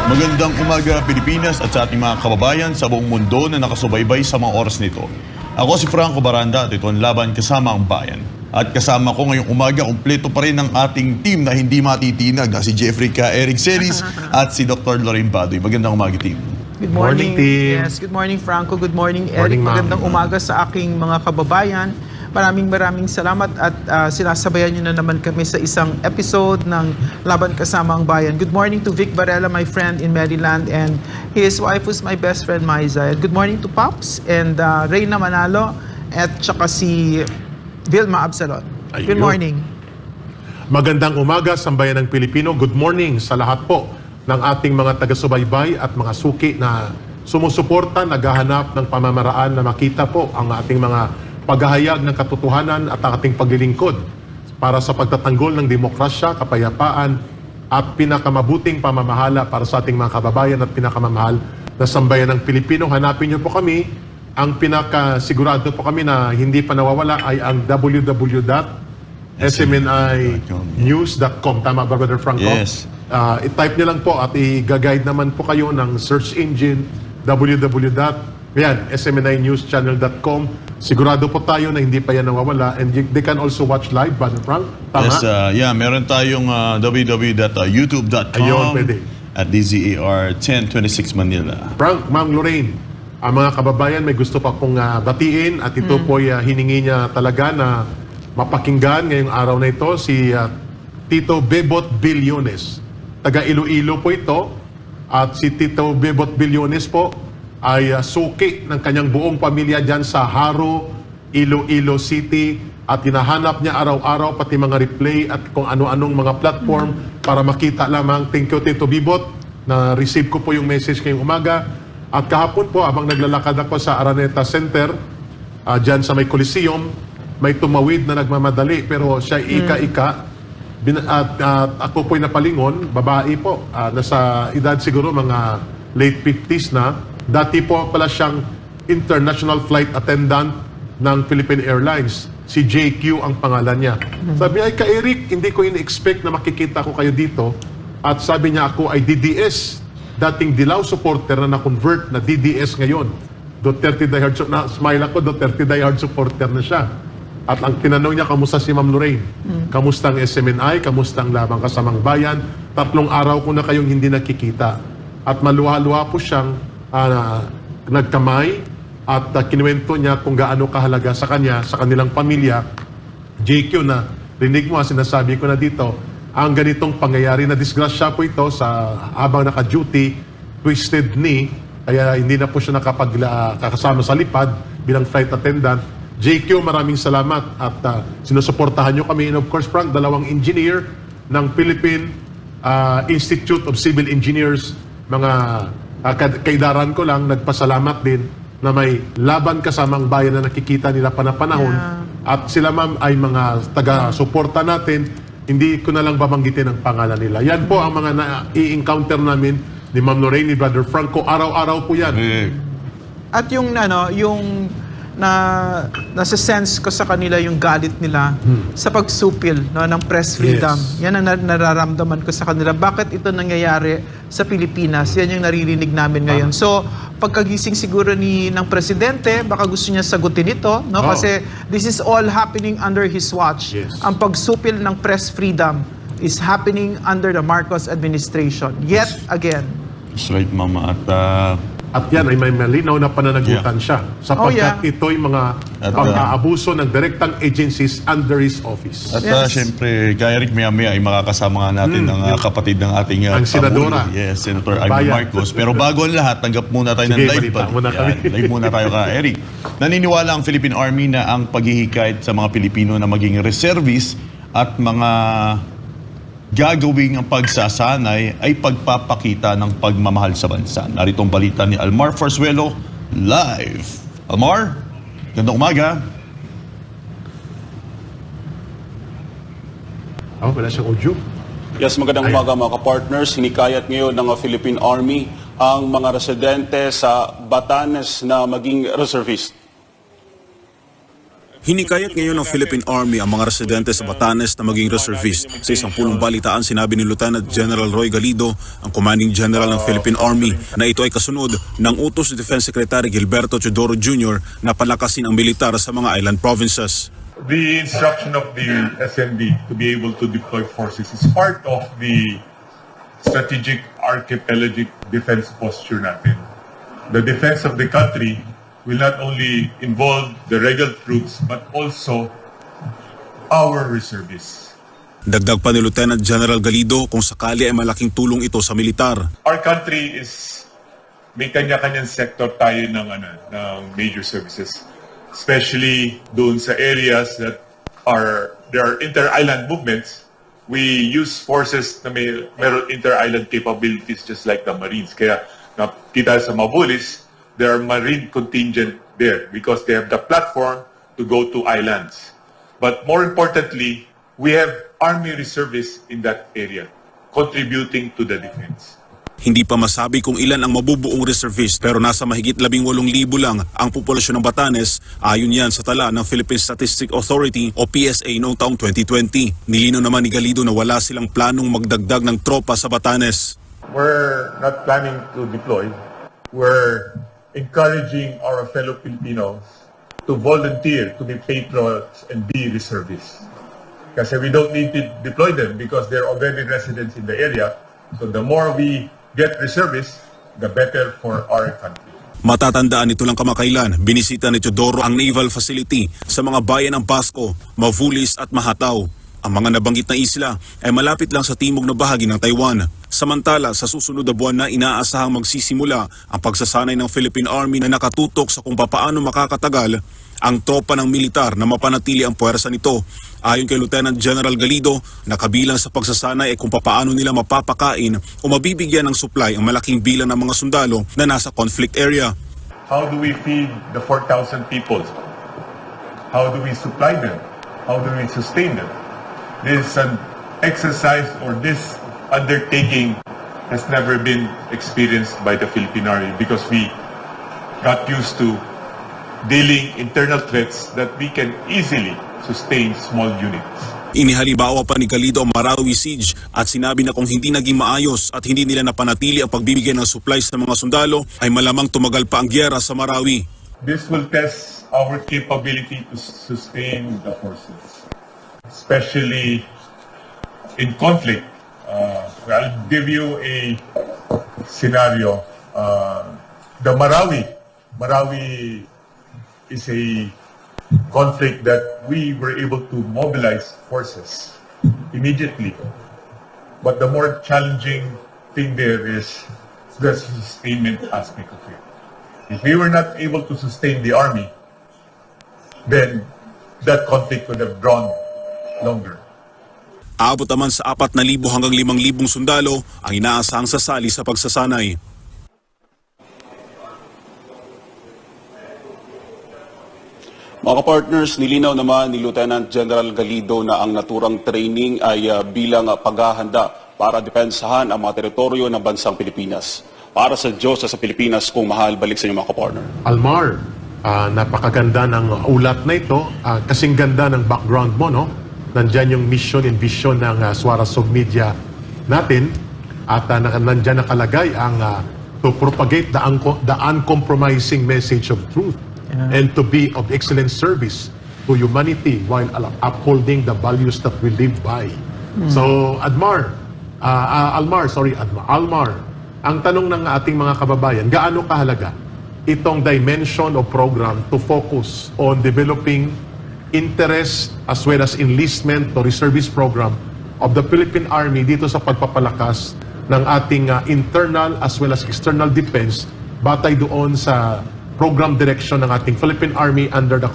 Magandang umaga Pilipinas at sa ating mga kababayan sa buong mundo na nakasubaybay sa mga oras nito. Ako si Franco Baranda at ito ang Laban Kasama ang Bayan. At kasama ko ngayong umaga, kumpleto pa rin ang ating team na hindi matitinag na si Jeffrey K. Eric Celis at si Dr. Lorraine Badoy. Magandang umaga team. Good morning, team. Yes, good morning Franco, good morning Eric. Morning, Magandang umaga sa aking mga kababayan. Maraming salamat at sinasabayan niyo na naman kami sa isang episode ng Laban Kasama ang Bayan. Good morning to Vic Varela, my friend in Maryland, and his wife who's my best friend, Maiza. Good morning to Pops and Reyna Manalo at saka si Vilma Absalon. Good Ayun. morning. Magandang umaga sa bayan ng Pilipino. Good morning sa lahat po ng ating mga taga-subaybay at mga suki na sumusuporta, naghahanap ng pamamaraan na makita po ang ating mga paghahayag ng katotohanan at ang ating paglilingkod para sa pagtatanggol ng demokrasya, kapayapaan at pinakamabuting pamamahala para sa ating mga kababayan at pinakamamahal na sambayan ng Pilipino. Hanapin niyo po kami. Ang pinakasigurado po kami na hindi pa nawawala ay ang www.smninews.com. Tama ba, Brother Franco? Yes. I-type niyo lang po at i-guide naman po kayo ng search engine smninewschannel.com. Sigurado po tayo na hindi pa yan nawawala and they can also watch live, Brother Frank. Tama? Yes, meron tayong www.youtube.com Ayun, pwede. at DZAR 1026 Manila. Frank, Ma'am Lorraine, ang mga kababayan may gusto pa pong batiin at ito po hiningi niya talaga na mapakinggan ngayong araw na ito si Tito Bebot Bilyones. Taga Iloilo po ito at si Tito Bebot Bilyones po ay suki ng kanyang buong pamilya dyan sa Haro, Iloilo City at hinahanap niya araw-araw pati mga replay at kung ano-anong mga platform para makita lamang. Thank you, Tito Bebot, na receive ko po yung message ngayong umaga. At kahapon po, habang naglalakad ako sa Araneta Center, dyan sa may Coliseum, may tumawid na nagmamadali pero siya ika-ika. At ako po'y napalingon, babae po, nasa edad siguro mga late 50s na. Dati po pala siyang international flight attendant ng Philippine Airlines. Si JQ ang pangalan niya. Sabi niya, ka Eric, hindi ko in-expect na makikita ko kayo dito. At sabi niya, ako ay DDS. Dating Dilaw supporter na na-convert na DDS ngayon. Duterte diehard supporter. Na-smile ako, Duterte diehard supporter na siya. At ang tinanong niya, kamusta si Ma'am Lorraine? Kamusta ang SMNI? Kamusta ang Labang Kasamang Bayan? 3 araw ko na kayong hindi nakikita. At maluha-luha po siyang nagkamay at kinuwento niya kung gaano kahalaga sa kanya, sa kanilang pamilya. JQ, na rinig mo, sinasabi ko na dito, ang ganitong pangyayari na disgrasya po ito sa habang naka-duty, twisted knee, kaya hindi na po siya nakapagkakasama sa lipad bilang flight attendant. JQ, maraming salamat at sinusuportahan nyo kami. And of course, Frank, 2 engineer ng Philippine Institute of Civil Engineers, mga kaidaran ko lang, nagpasalamat din na may Laban Kasamang Bayan na nakikita nila panahon. At sila, ma'am, ay mga taga-suporta natin. Hindi ko na lang babanggitin ang pangalan nila. Yan po ang mga na-i-encounter namin ni Ma'am Lorraine, ni Brother Franco. Araw-araw po yan. At yung nasa sense ko sa kanila yung galit nila sa pagsupil ng press freedom. Yes. Yan ang nararamdaman ko sa kanila. Bakit ito nangyayari sa Pilipinas? Yan yung naririnig namin ngayon. So, pagkagising siguro ng presidente, baka gusto niya sagutin ito, no? Kasi this is all happening under his watch. Yes. Ang pagsupil ng press freedom is happening under the Marcos administration. Yet again. That's right, Mama. At yan ay may malinaw na pananagutan siya sapagkat ito'y mga pang-aabuso ng direktang agencies under his office. At syempre, kay Eric, maya-maya ay makakasama nga natin ang kapatid ng ating ang senadora. Yes, Senator Amy Marcos. Pero bago ang lahat, tanggap muna tayo ng live. Live muna tayo ka, Eric. Naniniwala ang Philippine Army na ang paghihikayat sa mga Pilipino na maging reservist at mga gagawing ang pagsasanay ay pagpapakita ng pagmamahal sa bansa. Narito ang balita ni Almar Farzuelo live. Almar, gandang umaga. Wala siyang audio. Yes, magandang umaga mga ka-partners. Hinikayat ngayon ng Philippine Army ang mga residente sa Batanes na maging reservist. Hinikayat ngayon ng Philippine Army ang mga residente sa Batanes na maging reservist. Sa isang pulong balitaan, sinabi ni Lieutenant General Roy Galido, ang Commanding General ng Philippine Army, na ito ay kasunod ng utos ni Defense Secretary Gilberto Teodoro Jr. na palakasin ang militar sa mga island provinces. The instruction of the SND to be able to deploy forces is part of the strategic archipelagic defense posture natin. The defense of the country will not only involve the regular troops but also our reservists. Dagdag pa ni Lieutenant General Galido, kung sakali ay malaking tulong ito sa militar. Our country may kanya-kanyang sector tayo ng major services, especially doon sa areas that there are inter-island movements. We use forces na meron inter-island capabilities just like the Marines. Kaya nakita sa Mabulis, there are Marine contingent there because they have the platform to go to islands. But more importantly, we have Army reservists in that area contributing to the defense. Hindi pa masabi kung ilan ang mabubuong reservist pero nasa mahigit 18,000 lang ang populasyon ng Batanes, ayon yan sa tala ng Philippine Statistics Authority o PSA noong taong 2020. Nilinaw naman ni Galido na wala silang planong magdagdag ng tropa sa Batanes. We're not planning to deploy. We're encouraging our fellow Filipinos to volunteer to be patriots and be reservists. Kasi we don't need to deploy them because they're already residents in the area. So the more we get reservists, the better for our country. Matatandaan nito lang kamakailan, binisita ni Teodoro ang naval facility sa mga bayan ng Pasco, Mavulis at Mahataw. Ang mga nabanggit na isla ay malapit lang sa timog na bahagi ng Taiwan. Samantala, sa susunod na buwan na inaasahang magsisimula ang pagsasanay ng Philippine Army na nakatutok sa kung papaano makakatagal ang tropa ng militar na mapanatili ang puwersa nito. Ayon kay Lieutenant General Galido, nakabilang sa pagsasanay ay kung papaano nila mapapakain o mabibigyan ng supply ang malaking bilang ng mga sundalo na nasa conflict area. How do we feed the 4,000 people? How do we supply them? How do we sustain them? This exercise or this undertaking has never been experienced by the Philippine Army because we got used to dealing internal threats that we can easily sustain small units. Inihalimbawa pa ni Galido ang Marawi siege at sinabi na kung hindi naging maayos at hindi nila napanatili ang pagbibigay ng supplies ng mga sundalo ay malamang tumagal pa ang gyera sa Marawi. This will test our capability to sustain the forces, especially in conflict. I'll give you a scenario. The Marawi is a conflict that we were able to mobilize forces immediately. But the more challenging thing there is the sustainment aspect of it. If we were not able to sustain the army, then that conflict would have drawn longer. Aabot naman sa 4,000 hanggang 5,000 sundalo ang inaasahang sasali sa pagsasanay. Mga partners, nilinaw naman ni Lieutenant General Galido na ang naturang training ay bilang paghahanda para depensahan ang mga teritoryo ng bansang Pilipinas. Para sa Diyos sa Pilipinas, kung mahal, balik sa inyo mga kapartner. Almar, napakaganda ng ulat na ito. Kasing ganda ng background mo, no? Nandyan yung mission and vision ng Suarasog Media natin. At nandyan nakalagay ang to propagate the uncompromising message of truth and to be of excellent service to humanity while upholding the values that we live by. So, Almar, ang tanong ng ating mga kababayan, gaano kahalaga itong dimension of program to focus on developing interest as well as enlistment to reservist program of the Philippine Army dito sa pagpapalakas ng ating internal as well as external defense batay doon sa program direction ng ating Philippine Army under the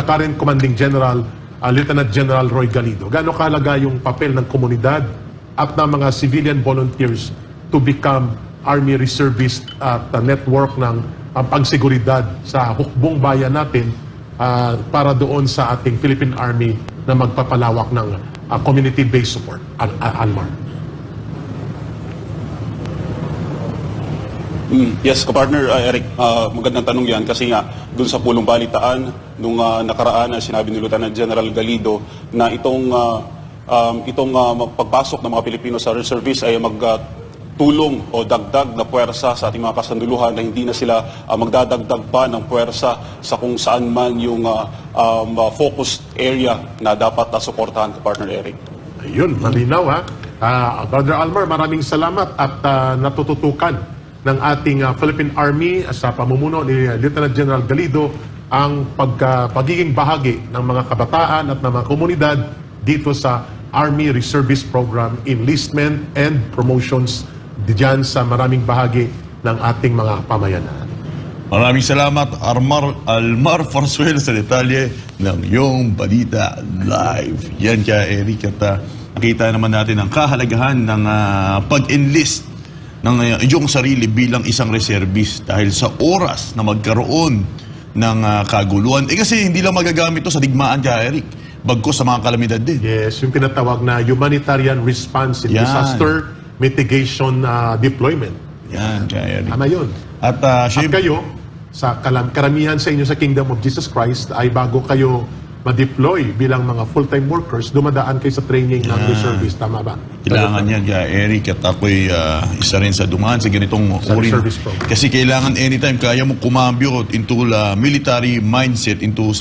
current Commanding General, Lieutenant General Roy Galido. Gaano kahalaga yung papel ng komunidad at ng mga civilian volunteers to become Army reservist at network ng pagseguridad sa hukbong bayan natin para doon sa ating Philippine Army na magpapalawak ng community-based support. Almar. Yes, kapartner, Eric, magandang tanong yan kasi nga dun sa pulong balitaan, nung nakaraan na sinabi ni Lieutenant General Galido na itong pagpasok ng mga Pilipino sa reservice ay tulong o dagdag na puwersa sa ating mga kasanduluhan na hindi na sila magdadagdag pa ng puwersa sa kung saan man yung focused area na dapat suportahan ka, Partner Eric. Ayun, malinaw ha. Brother Almar, maraming salamat at natututukan ng ating Philippine Army sa pamumuno ni Lieutenant General Galido ang pagiging bahagi ng mga kabataan at ng mga komunidad dito sa Army Reservist Program, Enlistment and Promotions diyan sa maraming bahagi ng ating mga pamayanan. Maraming salamat, Almar Farzuela, sa detalye ng iyong balita live. Yan kaya, Eric, at nakita naman natin ang kahalagahan ng pag-enlist ng iyong sarili bilang isang reservist dahil sa oras na magkaroon ng kaguluhan. Kasi hindi lang magagamit ito sa digmaan kaya, Eric, bagkus sa mga kalamidad din. Yes, yung tinatawag na humanitarian response in Yan. disaster mitigation deployment. Yan kaya, Eric. Tama yun. At At syempre, kayo, sa karamihan sa inyo sa Kingdom of Jesus Christ, ay bago kayo ma-deploy bilang mga full-time workers, dumadaan kayo sa training ng reservice. Tama ba? kailangan yan kaya, Eric, at ako'y isa rin sa dumaan sa ganitong Sa uri. reservist program. Kasi kailangan anytime kaya mo kumambyo into military mindset, into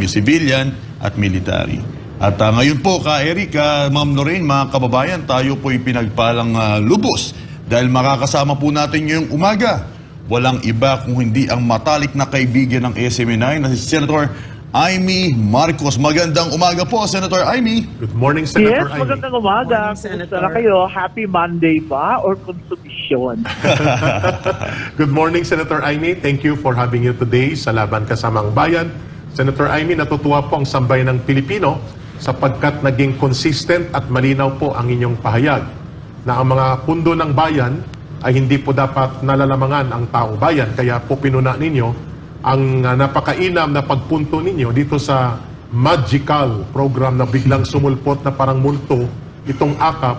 civilian at military. At ngayon po, Eric, Ma'am Lorraine, mga kababayan, tayo po'y pinagpalang lubos dahil makakasama po natin ngayong umaga. Walang iba kung hindi ang matalik na kaibigan ng SMNI na si Senator Amy Marcos. Magandang umaga po, Senator Amy. Good morning, Yes, Senator Amy. magandang umaga. Morning, Senator. Kumusta na kayo? Happy Monday ba or konsumisyon? Good morning, Senator Amy. Thank you for having you today sa Laban Kasamang Bayan. Senator Amy, natutuwa po ang sambayan ng Pilipino sapagkat naging consistent at malinaw po ang inyong pahayag na ang mga pundo ng bayan ay hindi po dapat nalalamangan ang taong bayan. Kaya po pinuna ninyo ang napakainam na pagpunto ninyo dito sa magical program na biglang sumulpot na parang multo itong AKAP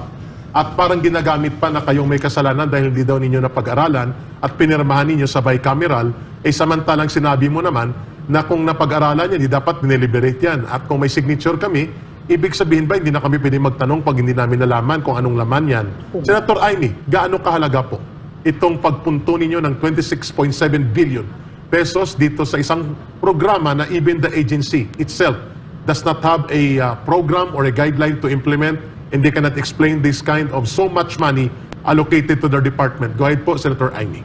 at parang ginagamit pa na kayong may kasalanan dahil hindi daw ninyo napag-aralan at pinirmahan ninyo sa bicameral, samantalang sinabi mo naman na kung napag-aralan yan, di dapat dineliberate yan. At kung may signature kami, ibig sabihin ba hindi na kami pwede magtanong pag hindi namin nalaman kung anong laman yan? Senator Amy, gaano kahalaga po itong pagpunto ninyo ng 26.7 billion pesos dito sa isang programa na even the agency itself does not have a program or a guideline to implement, and they cannot explain this kind of so much money allocated to their department? Go ahead po, Senator Amy.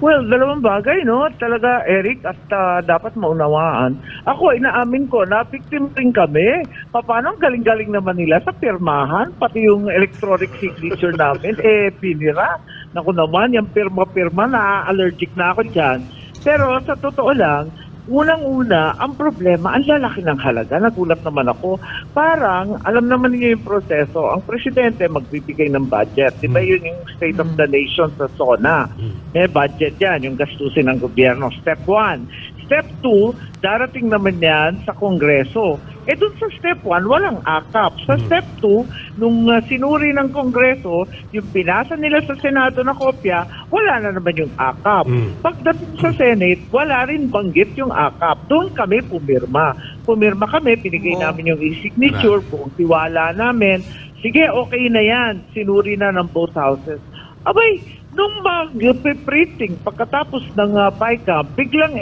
Well, dalawang bagay, no? Talaga, Eric, at dapat maunawaan. Ako, inaamin ko, na-victim rin kami. Paano ang galing-galing naman nila sa pirmahan, pati yung electronic signature namin, pinira. Naku naman, yung pirma-pirma, na-allergic na ako dyan. Pero sa totoo lang, unang-una, ang problema, ang lalaki ng halaga. Nagulat naman ako. Parang, alam naman niyo yung proseso. Ang presidente magbibigay ng budget. Di ba yun yung State of the Nation sa SONA? May budget yan, yung gastusin ng gobyerno. Step 1. Step 2, darating naman yan sa Kongreso. Dun sa Step 1, walang AKAP. Sa Step 2, nung sinuri ng Kongreso, yung pinasa nila sa Senado na kopya, wala na naman yung AKAP. Pagdating sa Senate, wala rin banggit yung AKAP. Doon kami pumirma. Pumirma kami, pinigay namin yung e-signature, buong tiwala namin. Sige, okay na yan. Sinuri na ng both houses. Abay, nung mag-printing pagkatapos ng PICA, biglang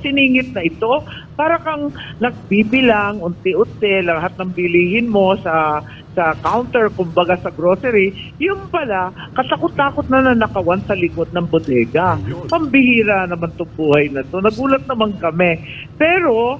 siningit na ito, para kang nagbibilang, unti-unti, lahat ng bilihin mo sa counter, kumbaga sa grocery, yung pala, katakot-takot na nanakawan sa likod ng bodega. Pambihira naman itong buhay na to. Nagulat naman kami. Pero,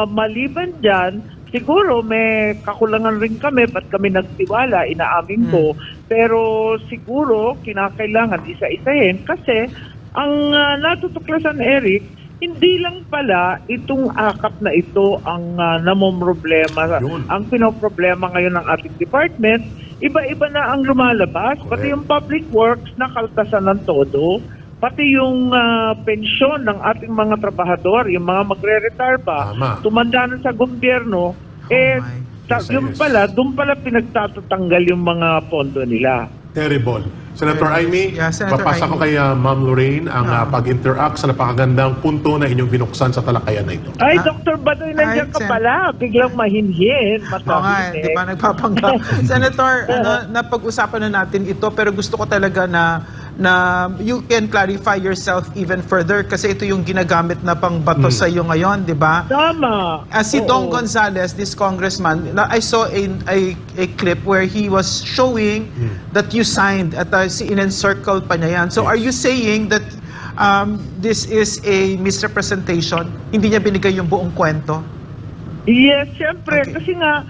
maliban dyan, siguro may kakulangan rin kami, ba't kami nagtiwala, inaamin ko. Pero siguro kinakailangan isa-isahin kasi ang natutuklasan, Eric, hindi lang pala itong AKAP na ito ang namomroblema. Ang pinoproblema ngayon ng ating department, iba-iba na ang lumalabas. Pati yung public works na kaltasan ng todo. Pati yung pensyon ng ating mga trabahador, yung mga magre-retire pa, tumanda na sa gobyerno, yung pala, doon pala pinagtatatanggal yung mga pondo nila. Terrible. Senator Amy, Yeah, Senator papasa ko Amy. kay Ma'am Lorraine ang pag-interact sa napakagandang punto na inyong binuksan sa talakayan na ito. Ay, Dr. Badoy, nandiyan ka Sen- pala. Biglang mahinhin. Oo nga, Matahimik. di ba nagpapanggap. Senator, napag-usapan na natin ito pero gusto ko talaga na you can clarify yourself even further kasi ito yung ginagamit na pangbato sa iyo ngayon, di ba? Tama. Si Oo. Dong Gonzales, this congressman, I saw a clip where he was showing that you signed at in-encircle pa niya yan. So are you saying that this is a misrepresentation? Hindi niya binigay yung buong kwento? Yes, syempre. Okay. Kasi nga,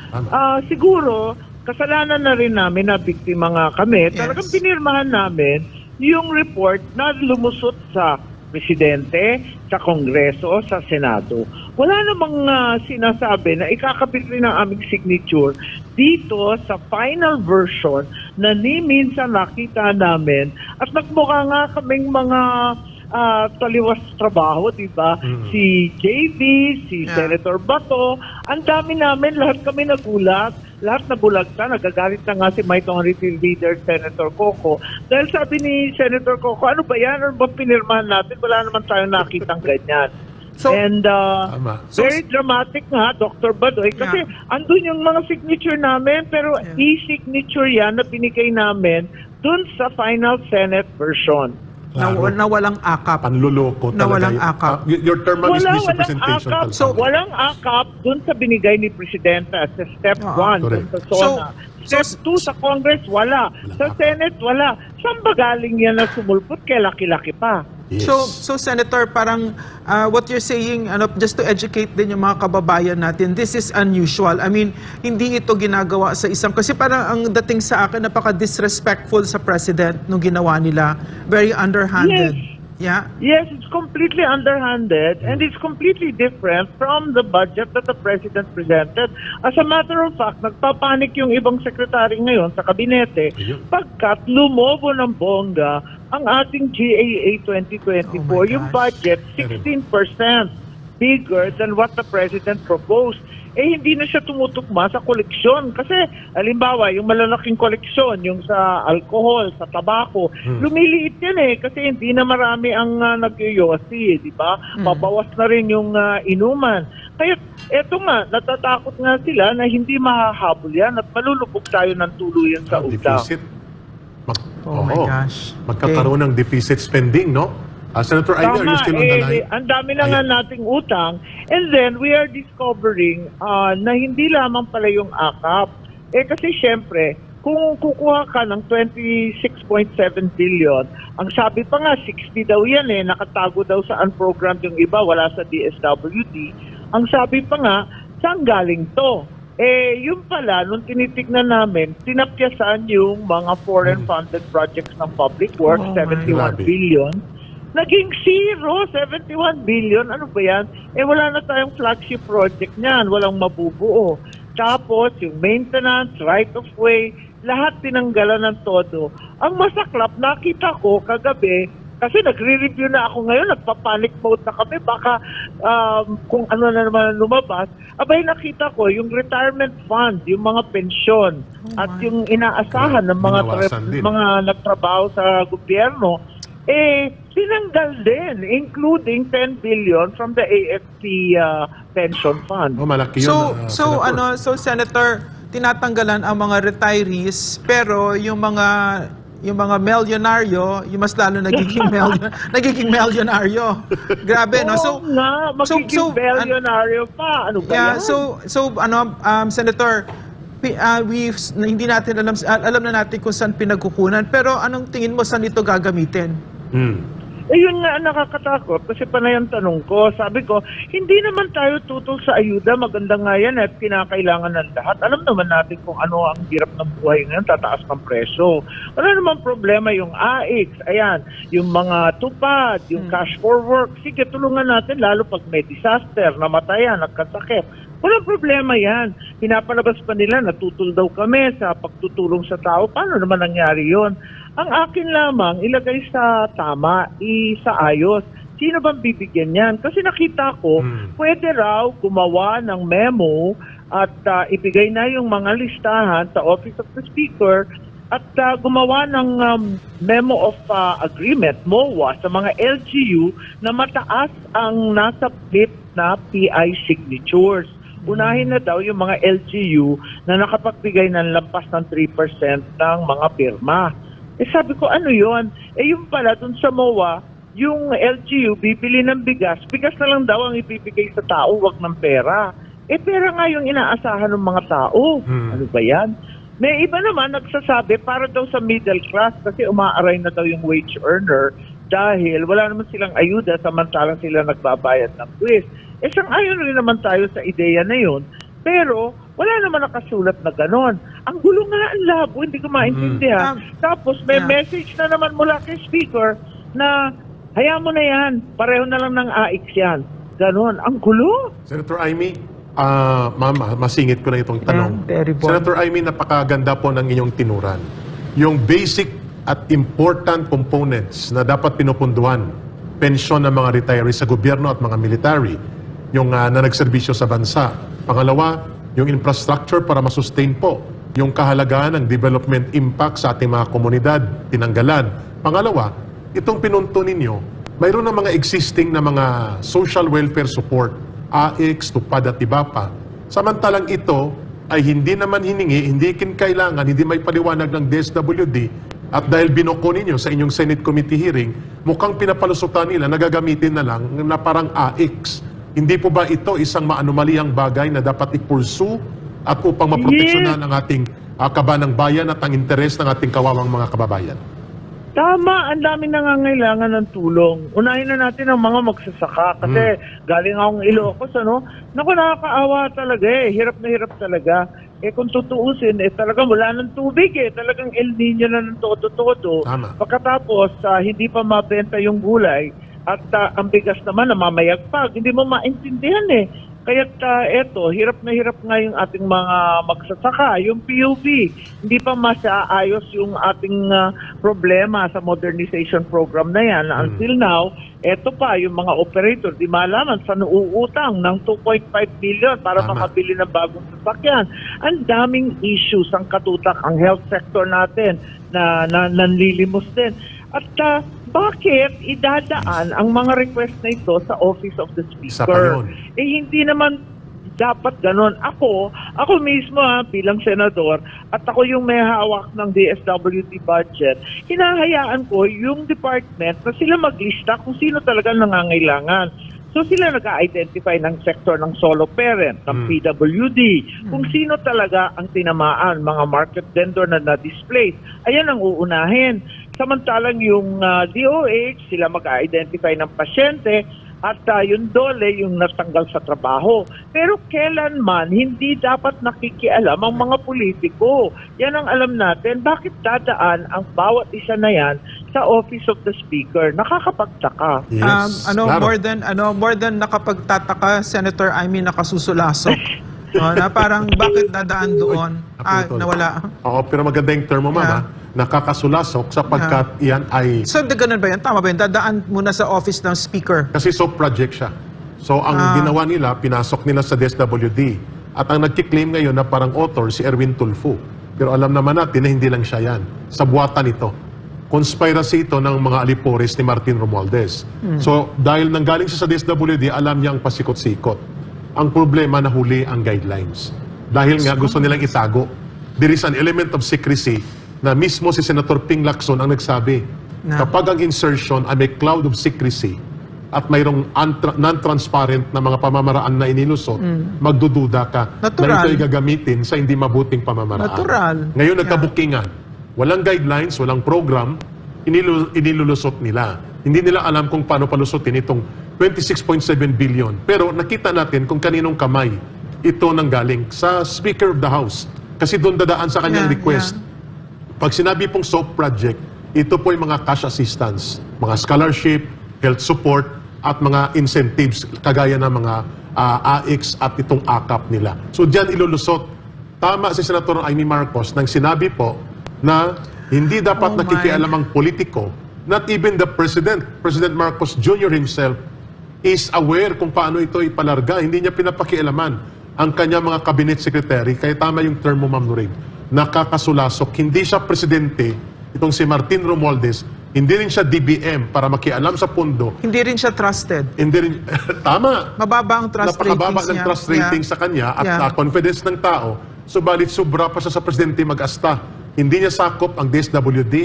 siguro, kasalanan na rin namin na biktima nga kami. Yes. Talagang pinirmahan namin yung report na lumusot sa Presidente, sa Kongreso, sa Senado. Wala namang sinasabi na ikakabit rin ang aming signature dito sa final version na ni minsan nakita namin at nagmukha nga kaming mga taliwas trabaho, di ba? Si JB, si Yeah. Senator Bato, ang dami namin, lahat kami nagulat, lahat nabulagta, nagagalit na nga si Minority Leader Senator Coco. Dahil sabi ni Senator Coco, ano ba yan? Ano ba pinirmahan natin? Wala naman tayong nakitang ganyan. So- And Tama. very dramatic nga, Dr. Badoy, kasi andun yung mga signature namin, pero e-signature yan na binigay namin dun sa final Senate version. Na walang akap. Panluloko Na talaga. walang yun. akap. Your term is Walang misrepresentation. akap. talaga. So, walang akap dun sa binigay ni Presidente sa step 1 dun correct. sa SONA. Step 2 sa Congress, wala. Sa Senate, wala. Saan ba galing yan na sumulpot? Kaya laki-laki pa. Yes. So Senator, parang what you're saying, just to educate din yung mga kababayan natin, this is unusual. I mean, hindi ito ginagawa sa isang, kasi parang ang dating sa akin, napaka-disrespectful sa President nung ginawa nila. Very underhanded. Yes. Yeah? Yes, it's completely underhanded and it's completely different from the budget that the President presented. As a matter of fact, nagpapanik yung ibang sekretary ngayon sa kabinete Ayun. pagkat lumobo ng bongga ang ating GAA 2024. Oh my Yung gosh. budget, 16% bigger than what the President proposed. Hindi na siya tumutugma sa koleksyon. Kasi, halimbawa, yung malalaking koleksyon, yung sa alcohol, sa tabako, lumiliit yan kasi hindi na marami ang nag-yosi, di ba? Pabawas na rin yung inuman. Kaya, eto nga, natatakot nga sila na hindi mahahabol yan at malulubog tayo ng tuluyan sa utang. Deficit. Oh my Oo. gosh. Magkakaroon ng deficit spending, no? Senator Amy, are you still on the line? Ang dami na nga nating utang. And then, we are discovering na hindi lamang pala yung akap. Kasi syempre, kung kukuha ka ng 26.7 billion, ang sabi pa nga, 60 daw yan nakatago daw sa unprogrammed yung iba, wala sa DSWD. Ang sabi pa nga, saan galing to? Yung pala, nung tinitignan namin, tinapyasan yung mga foreign funded projects ng public works, Oh my 71 God. billion. Naging zero, 71 billion. Ano ba yan? Wala na tayong flagship project niyan. Walang mabubuo. Tapos, yung maintenance, right of way, lahat tinanggalan ng todo. Ang masaklap, nakita ko kagabi, kasi nagre-review na ako ngayon, nagpa-panic mode na kami, baka kung ano na naman lumabas. Abay, nakita ko, yung retirement fund, yung mga pensyon, at yung inaasahan ng Binawasan din. mga nagtrabaho sa gobyerno, tinanggal din, including 10 billion from the AFP pension fund. Malaki yun. So Senator, tinatanggalan ang mga retirees pero yung mga milyonaryo, yung mas lalo nagiging milyonaryo. Grabe, no? Oo nga, magiging billionaire pa. Ano ba Yeah, yan? Senator, hindi natin alam na natin kung saan pinagkukunan, pero anong tingin mo saan ito gagamitin? Yun nga ang nakakatakot kasi panay ang tanong ko. Sabi ko, hindi naman tayo tutol sa ayuda. Maganda nga yan at kinakailangan ng lahat. Alam naman natin kung ano ang hirap ng buhay ngayon, tataas ng presyo. Wala naman problema yung AIX, ayan, yung mga tupad, yung cash for work. Sige, tulungan natin lalo pag may disaster, namatayan, nagkasakit. Walang problema yan. Pinapalabas pa nila, natutol daw kami sa pagtutulong sa tao. Paano naman nangyari yon? Ang akin lamang, ilagay sa tama, sa ayos. Sino bang bibigyan yan? Kasi nakita ko, pwede raw gumawa ng memo at ibigay na yung mga listahan sa Office of the Speaker at gumawa ng Memo of Agreement, MOA, sa mga LGU na mataas ang nasubmit na PI signatures. Unahin na daw yung mga LGU na nakapagbigay ng lampas ng 3% ng mga pirma. Sabi ko, ano yon? Yung pala dun sa MOA, yung LGU bibili ng bigas na lang daw ang ibibigay sa tao, wag ng pera. Pera nga yung inaasahan ng mga tao. Ano ba yan? May iba naman nagsasabi para daw sa middle class kasi umaaray na daw yung wage earner dahil wala naman silang ayuda samantalang sila nagbabayad ng buwis. Sang-ayon rin naman tayo sa ideya na yun, pero wala naman nakasulat na ganon. Ang gulo nga, ang labo, hindi ko maintindihan. Tapos may message na naman mula kay Speaker na hayaan mo na yan, pareho na lang ng AIX yan. Ganon, ang gulo. Senator Amy, Mama, masingit ko na itong tanong. terrible. Senator Amy, napakaganda po ng inyong tinuran. Yung basic at important components na dapat pinupunduhan, pensyon ng mga retirees sa gobyerno at mga military, yung na nagserbisyo sa bansa. Pangalawa, yung infrastructure para masustain po yung kahalagahan ng development impact sa ating mga komunidad, tinanggalan. Pangalawa, itong pinunto ninyo, mayroon ng mga existing na mga social welfare support, AIX, TUPAD at iba pa. Samantalang ito ay hindi naman hiningi, hindi kailangan, hindi may paliwanag ng DSWD at dahil binoko ninyo sa inyong Senate Committee hearing, mukhang pinapalusutan nila, nagagamitin na lang na parang AIX. Hindi po ba ito isang maanumaliyang bagay na dapat i-pursue at upang maproteksyonan ang ating kabanang bayan at ang interes ng ating kawawang mga kababayan? Tama, ang daming nangangailangan ng tulong. Unahin na natin ang mga magsasaka kasi galing akong Ilocos, ano? Naku, nakakaawa talaga Hirap na hirap talaga. Kung tutuusin, talagang wala ng tubig Talagang El Nino na ng todo-todo. Tama. Pagkatapos, hindi pa mabenta yung gulay at ang bigas naman namamayagpag. Hindi mo maintindihan Kaya't eto, hirap na hirap nga yung ating mga magsasaka, yung PUV. Hindi pa masaayos yung ating problema sa modernization program na yan. Until now, eto pa, yung mga operator, di malaman sa uuutang ng 2.5 billion para Tama. makabili ng bagong sasakyan. Ang daming issues ang katutak, ang health sector natin na nanlilimos din. At bakit idadaan ang mga request na ito sa Office of the Isa pa Speaker? yun. Hindi naman dapat ganon. Ako mismo bilang senador at ako yung may hawak ng DSWD budget, hinahayaan ko yung department na sila maglista kung sino talaga nangangailangan. So sila nag-identify ng sector ng solo parent, ng PWD, kung sino talaga ang tinamaan, mga market vendor na na-displaced. Ayan ang uunahin. Samantalang yung DOH, sila mag-identify ng pasyente at yung DOLE, yung natanggal sa trabaho. Pero kailanman, hindi dapat nakikialam ang mga politiko. Yan ang alam natin. Bakit dadaan ang bawat isa na yan sa Office of the Speaker? Nakakapagtaka. Yes, claro. More than nakapagtataka, Senator Amy, nakasusulasok. Na parang bakit dadaan doon? Naputol. Nawala. Oo, pero maganda yung termo, Mama. Nakakasulasok sapagkat iyan ay... So, ganun ba yan? Tama ba yan? Dadaan muna sa office ng speaker. Kasi soap project siya. So, ang ginawa nila, pinasok nila sa DSWD. At ang nagkiklaim ngayon na parang author, si Erwin Tulfo. Pero alam naman natin na hindi lang siya yan. Sa buwatan ito. Conspiracy ito ng mga alipores ni Martin Romualdez. So, dahil nanggaling siya sa DSWD, alam niya ang pasikot-sikot. Ang problema, nahuli ang guidelines. Dahil nga gusto nilang itago. There is an element of secrecy na mismo si Senator Ping Lacson ang nagsabi, kapag ang insertion ay may cloud of secrecy at mayroong non-transparent na mga pamamaraan na inilusot, magdududa ka Natural. na ito'y gagamitin sa hindi mabuting pamamaraan. Natural. Ngayon nagkabukingan. Walang guidelines, walang program, inilulusot nila. Hindi nila alam kung paano palusutin itong 26.7 billion. Pero nakita natin kung kaninong kamay ito nanggaling sa Speaker of the House. Kasi doon dadaan sa kanyang request. Pag sinabi pong SOAP project, ito po yung mga cash assistance, mga scholarship, health support, at mga incentives kagaya ng mga AIX at itong AKAP nila. So diyan ilulusot. Tama si Senator Amy Marcos nang sinabi po na hindi dapat nakikialam ang politiko, not even the President Marcos Jr. himself, is aware kung paano ito ipalarga. Hindi niya pinapakialaman ang kanya mga cabinet secretary, kaya tama yung term mo, Ma'am Nurig. nakakasulasok. Hindi siya presidente, itong si Martin Romualdez, hindi rin siya DBM para makialam sa pondo. Hindi rin siya trusted. Hindi rin, tama, Mababa ang trust napakababa ratings ng niya. trust rating sa kanya at confidence ng tao. Subalit sobra pa siya sa presidente mag-asta. Hindi niya sakop ang DSWD.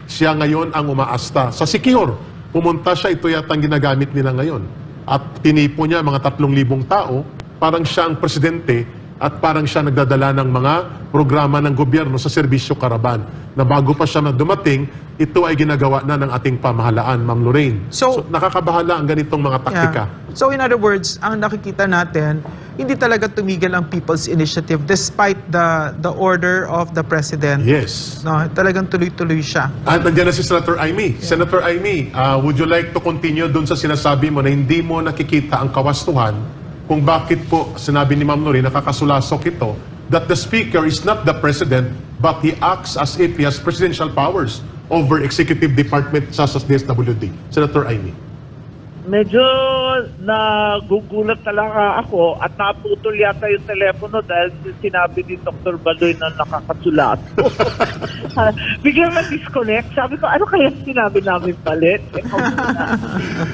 Siya ngayon ang umaasta. Sa Secure, pumunta siya, ito yata ang ginagamit nila ngayon. At tinipo niya mga 3,000 tao, parang siya ang presidente at parang siya nagdadala ng mga programa ng gobyerno sa serbisyo karaban. Na bago pa siya na dumating, ito ay ginagawa na ng ating pamahalaan, Ma'am Lorraine. So, nakakabahala ang ganitong mga taktika. So in other words, ang nakikita natin, hindi talaga tumigil ang People's Initiative despite the order of the President. Yes. No, talagang tuloy-tuloy siya. At nandiyan na si Senator Amy. Senator Amy, would you like to continue dun sa sinasabi mo na hindi mo nakikita ang kawastuhan kung bakit po sinabi ni Ma'am Lorraine nakakasulasok ito that the Speaker is not the President but he acts as if he has presidential powers over executive department sa DSWD. Senator Amy. Medyo nagugulat talaga ako at naputol yata yung telepono dahil sinabi ni Dr. Baloy na nakakasulat. Biglang na-disconnect. Sabi ko, ano kaya sinabi namin palit?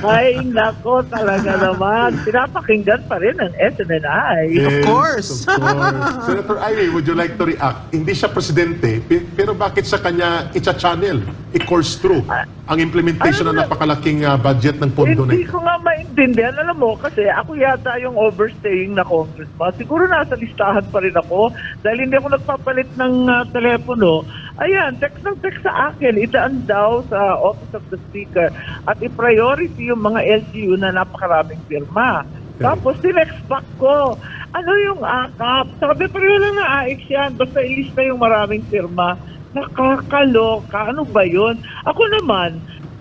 Ay, nako talaga naman. Pinapakinggan pa rin ang SNNI. Of course. Of course. Senator Amy, would you like to react? Hindi siya presidente, pero bakit sa kanya i-channel, i-course through ang implementation ng napakalaking budget ng pondo na Hindi ko nga maintindihan. Alam mo, kasi ako yata yung overstaying na congressman. Siguro nasa listahan pa rin ako dahil hindi ako nagpapalit ng telepono. Ayan, text ng text sa akin. Itaan daw sa Office of the Speaker at i-priority yung mga LGU na napakaraming pirma. Tapos, tinext back ko. Ano yung AKAP? Sabi, pareho lang na AX yan. Basta ilista yung maraming pirma. Nakakaloka. Ano ba yun? Ako naman,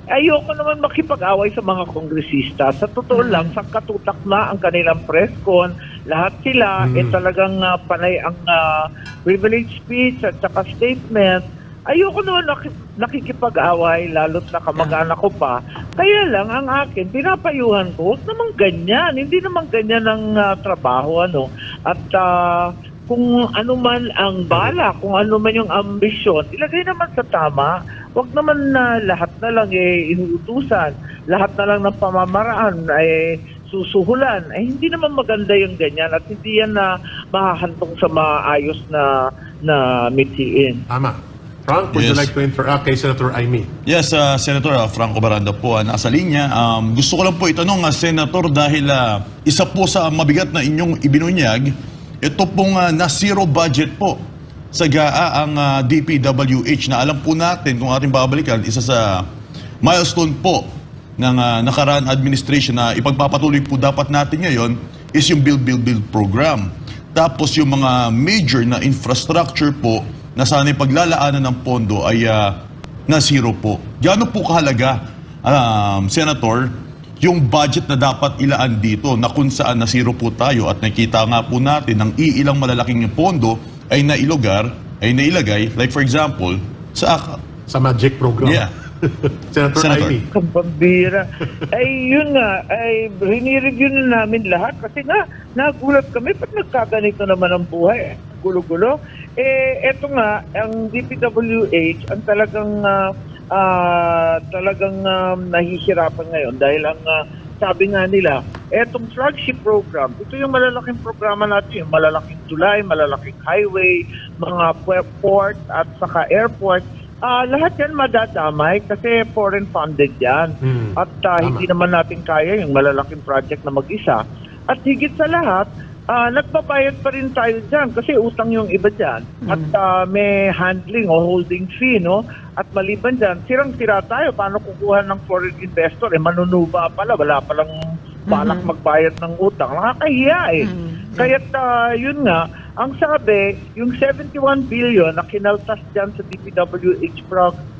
ayoko naman makipag-away sa mga kongresista. Sa totoo lang, sa katutak na ang kanilang press con, lahat sila talagang panay ang privilege speech at saka statement. Ayoko naman nakikipag-away, lalo't na kamag-anak ko pa. Kaya lang, ang akin, pinapayuhan ko, huwag naman ganyan. Hindi naman ganyan ang trabaho, ano. At kung ano man ang bala, kung ano man yung ambisyon, ilagay naman sa tama. Huwag naman na lahat na lang inuutusan, lahat na lang ng pamamaraan ay susuhulan. Ay hindi naman maganda yung ganyan at hindi yan na mahahantong sa maayos na mithiin. Tama. Frank, would you Yes. like to interact kay Senator Amy? Yes, Senator Franco Baranda po nasa linya. Gusto ko lang po itanong, Senator, dahil isa po sa mabigat na inyong ibinunyag, ito pong na zero budget po sa GAA ang DPWH na alam po natin kung ating babalikan, isa sa milestone po ng nakaraan administration na ipagpapatuloy po dapat natin ngayon is yung Build program. Tapos yung mga major na infrastructure po na sana'y paglalaanan ng pondo ay na zero po. Gaano po kahalaga, Senator, yung budget na dapat ilaan dito na kung saan na zero po tayo at nakita nga po natin ng iilang malalaking pondo ay nailagay, like for example, sa Sa Magic Program. Yeah. Senator Senator. Amy. Kampambira. Ay, yun nga, ay rinireview na namin lahat kasi nga, nagulat kami, ba't nagkaganito naman ang buhay? Gulo-gulo. Eto nga, ang DPWH, ang talagang nahihirapan ngayon dahil ang sabi nga nila, etong flagship program, ito yung malalaking programa natin, yung malalaking tulay, malalaking highway, mga port at saka airport. Lahat yan madadamay kasi foreign funded yan. At hindi naman natin kaya yung malalaking project na mag-isa. At higit sa lahat, nagpabayad pa rin tayo dyan kasi utang yung iba dyan. At may handling o holding fee, no? At maliban dyan, sirang-sira tayo. Paano kukuha ng foreign investor? Manunuba pala, wala palang balak magbayad ng utang. Nakakahiya eh. Kaya't yun nga, ang sabi, yung 71 billion na kinaltas dyan sa DPWH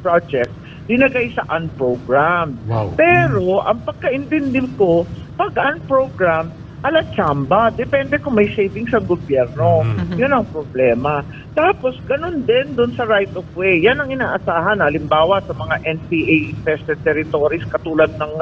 project, dinagay sa unprogrammed. Wow. Pero, ang pagkaintindi ko, pag unprogrammed, ala chamba, depende kung may savings ang gobyerno. Yun ang problema. Tapos, ganun din doon sa right of way. Yan ang inaasahan, halimbawa sa mga NPA-infested territories katulad ng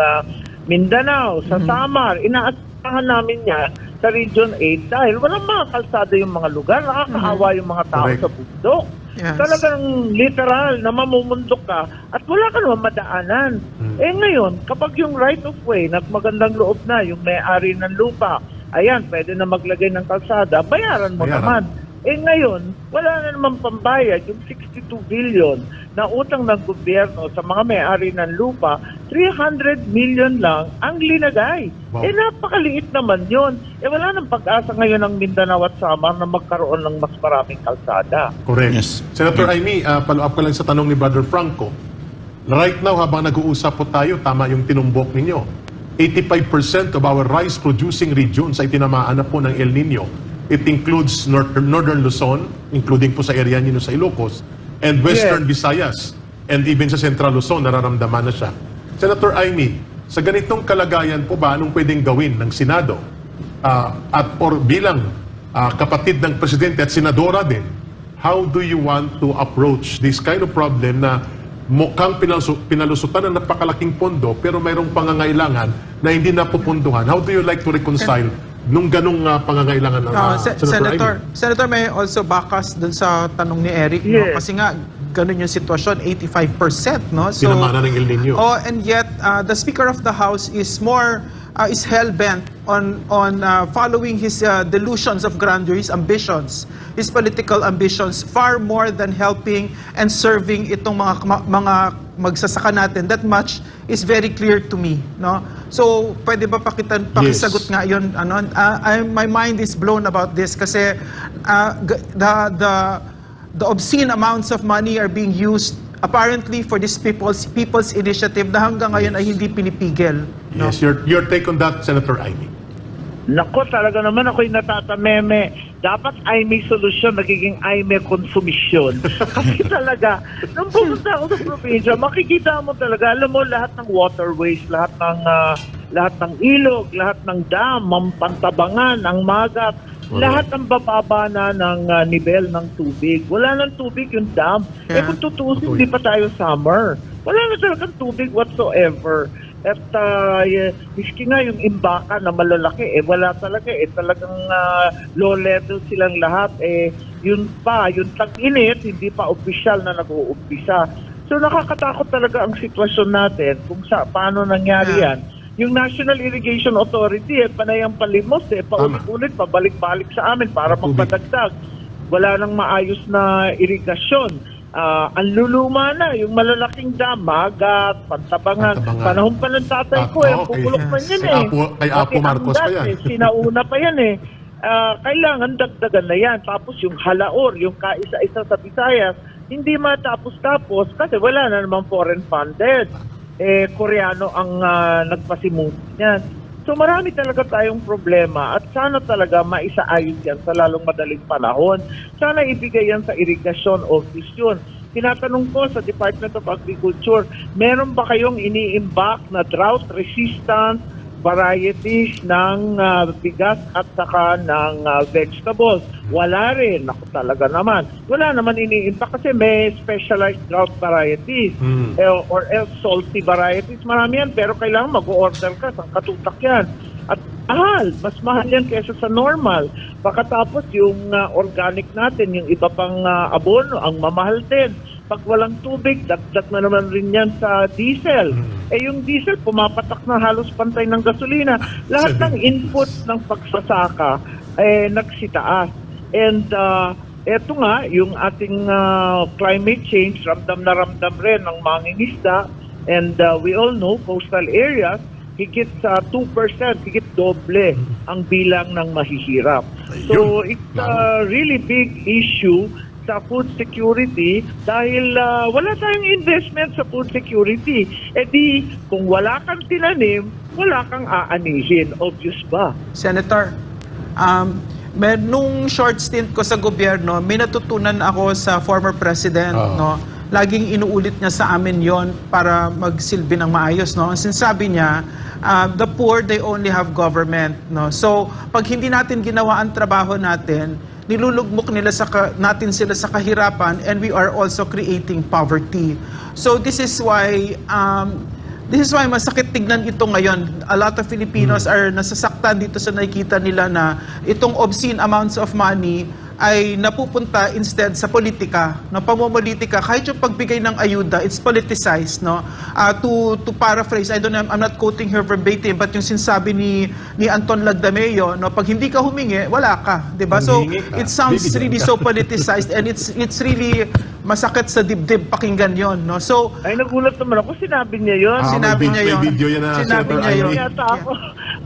Mindanao, sa Samar. Inaasahan namin yan sa Region 8 dahil walang mga kalsada yung mga lugar, nakakaawa yung mga tao Correct. sa bundok. Yes. Talagang literal na mamumundok ka at wala ka naman madaanan. Eh ngayon, kapag yung right of way na magandang loob na, yung may-ari ng lupa, ayan, pwede na maglagay ng kalsada, bayaran mo Bayaran. naman. Eh ngayon, wala na naman pambayad, yung 62 billion na utang ng gobyerno sa mga may-ari ng lupa, 300 million lang ang linagay. Wow. Eh napakaliit naman yon. Eh wala nang pag-asa ngayon ng Mindanao at Samar na magkaroon ng mas maraming kalsada. Correct. Yes. Senator Amy, follow up ko lang sa tanong ni Brother Franco. Right now, habang nag-uusap po tayo, tama yung tinumbok ninyo. 85% of our rice-producing regions ay tinamaan na po ng El Nino. It includes Northern Luzon, including po sa area nyo sa Ilocos, and Western Visayas, and even sa Central Luzon, nararamdaman na siya. Senator Amy, sa ganitong kalagayan po ba, anong pwedeng gawin ng Senado? Or bilang kapatid ng Presidente at Senadora din, how do you want to approach this kind of problem na mukhang pinalusutan ng napakalaking pondo pero mayroong pangangailangan na hindi napupunduhan? How do you like to reconcile nung ganong pangangailangan ng Senator, Amy? Senator, may also bakas dun sa tanong ni Eric, no? Yes. Kasi nga, ganun yung sitwasyon, 85%, no? Tinamana ng El Nino. Oh, and yet, the Speaker of the House is is hell-bent on following his delusions of grandeur, his ambitions, his political ambitions, far more than helping and serving itong mga magsasaka natin. That much is very clear to me, no? So, pwede ba pakisagot nga yun? Ano? My mind is blown about this kasi the obscene amounts of money are being used apparently for this people's initiative na hanggang ngayon ay hindi pinipigil. No? Yes, your take on that, Senator Amy. Nako, talaga naman ako'y natatameme. Dapat ay may solusyon, nagiging ay may konsumisyon. Kasi talaga, nung pumunta ako sa probinsya, makikita mo talaga, alam mo, lahat ng waterways, lahat ng ilog, lahat ng dam, ang pantabangan, ang magat, lahat ng bababa na ng nivel ng tubig. Wala nang tubig yung dam. Yeah. Kung tutusin, hindi pa tayo summer. Wala na talagang tubig whatsoever. At miski nga yung imbaka na malalaki, wala talaga. Talagang low level silang lahat. Yun pa, yung tag-init, hindi pa opisyal na nag-uumpisa. So nakakatakot talaga ang sitwasyon natin kung paano nangyari yan. Yung National Irrigation Authority, panayang palimos, paulit-ulit, pabalik-balik sa amin para magpadagdag. Wala nang maayos na irigasyon. Ang luluma na, yung malalaking dam, magat, pantabangan. Panahon pa ng tatay ko, pupulok man yan Kay Apo Marcos pa yan. Sinauna pa yan kailangan dagdagan na yan. Tapos yung halaor, yung kaisa-isa sa Visayas, hindi matapos-tapos kasi wala na naman foreign funded. Koreano ang nagpasimulan yan. So marami talaga tayong problema at sana talaga maisaayos yan sa lalong madaling panahon. Sana ibigay yan sa Irrigation Office yun. Tinatanong ko sa Department of Agriculture, meron ba kayong ini-imbak na drought-resistant varieties ng bigas at saka ng vegetables? Wala rin. Ako talaga naman. Wala naman ini-imbak kasi may specialized drought varieties or else salty varieties. Marami yan pero kailangan mag-order ka. Sang katutak yan. At mahal. Mas mahal yan kaysa sa normal. Pagkatapos yung organic natin, yung iba pang abono, ang mamahal din. Pag walang tubig, dagdag na naman rin yan sa diesel. Yung diesel, pumapatak na halos pantay ng gasolina. Lahat ng input ng pagsasaka, nagsitaas. And eto nga, yung ating climate change, ramdam na ramdam rin ng mangingisda. And we all know, coastal areas, higit sa 2%, higit doble ang bilang ng mahihirap. So it's a really big issue sa food security dahil wala tayong investment sa food security. Di, kung wala kang tinanim, wala kang aanihin. Obvious ba? Senator, nung short stint ko sa gobyerno, may natutunan ako sa former president, no? Laging inuulit niya sa amin yon para magsilbi ng maayos, no? Sinasabi niya, the poor, they only have government, no? So, pag hindi natin ginawa ang trabaho natin, nilulugmok natin sila sa kahirapan and we are also creating poverty. So, this is why This is why masakit tignan ito ngayon. A lot of Filipinos are nasasaktan dito sa nakikita nila na itong obscene amounts of money ay napupunta instead sa politika, na pamumulitika. Kahit yung pagbigay ng ayuda, it's politicized, no? To paraphrase, I don't know, I'm not quoting her verbatim, but yung sinasabi ni Anton Lagdameo, no, pag hindi ka humingi, wala ka, 'di ba? So Humingi ka, it sounds bibigyan really ka. so politicized, and it's really masakit sa dibdib pakinggan 'yon, no? So Ay, nagulat naman ako. Sinabi niya yun. sinabi may niya may yun. video yan na Sinabi Senator niya yun. Amy. Yata ako.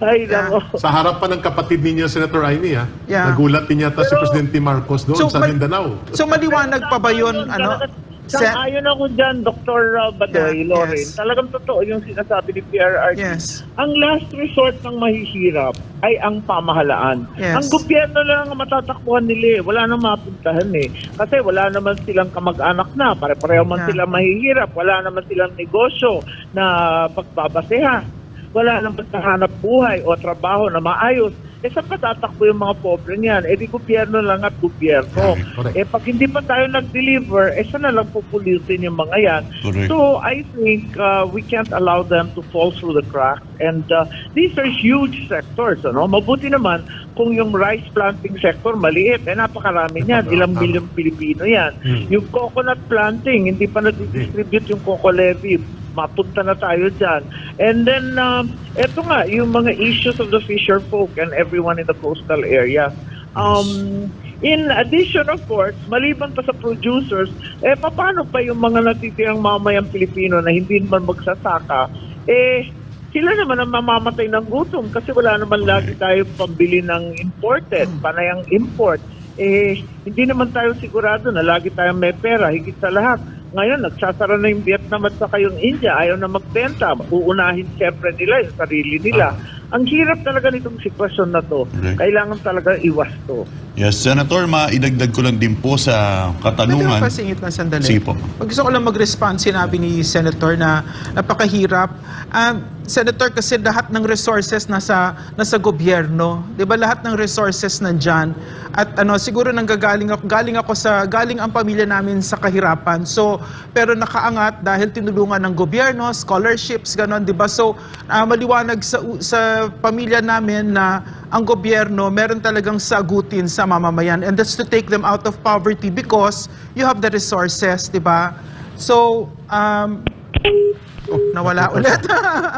Ay, nako. Sa harap pa ng kapatid ninyo, Senator Amy, Yeah. nagulat din yata si Pero- Presidente Marcos doon sa Mindanao. So maliwanag pa ba 'yon, ano? Sang-ayon ako dyan, Dr. Badoy, Yeah, Lauren. yes. Talagang totoo yung sinasabi ni PRRD. Yes. Ang last resort ng mahihirap ay ang pamahalaan. Yes. Ang gobyerno lang ang matatakbuhan nila eh. Wala nang mapuntahan eh. Kasi wala naman silang kamag-anak na. Pare-pareho man Yeah. silang mahihirap. Wala naman silang negosyo na pagbabasehan. Wala naman hanap buhay o trabaho na maayos. Saan pa tatakbo yung mga pobre niyan? Di gobyerno lang at gobyerno. Correct. Pag hindi pa tayo nag-deliver, saan na lang pupulitin yung mga yan? Correct. So, I think we can't allow them to fall through the cracks. And these are huge sectors. Ano? Mabuti naman kung yung rice planting sector maliit. Napakarami niyan. Ilang milyong Pilipino yan. Yung coconut planting, hindi pa na-distribute yung coco levy. Mapunta na tayo dyan. And then, eto nga, yung mga issues of the fisher folk and everyone in the coastal area. In addition, of course, maliban pa sa producers, paano pa yung mga natitirang mamayang Pilipino na hindi naman magsasaka, sila naman ang mamamatay ng gutom kasi wala naman lagi tayo pambili ng imported, panayang import. Hindi naman tayo sigurado na lagi tayong may pera, higit sa lahat. Ngayon, nagsasara na yung Vietnam at saka yung India, ayaw na magbenta. Uunahin siyempre nila yung sarili nila. Ang hirap talaga nitong sitwasyon na to. Correct. Kailangan talaga iwas to. Yes, Senator, maidagdag ko lang din po sa Pwede katanungan. ba pasingit lang sandali? Sige po. Pag gusto ko lang mag-respond, sinabi ni Senator na napakahirap. Senator, kasi lahat ng resources nasa gobyerno. 'Di ba lahat ng resources nandiyan? At siguro galing ang pamilya namin sa kahirapan. So, pero nakaangat dahil tinulungan ng gobyerno, scholarships, ganon, 'di ba? So, maliwanag sa pamilya namin na ang gobyerno meron talagang sagutin sa mamamayan, and that's to take them out of poverty because you have the resources, 'di ba? So, nawala ulit.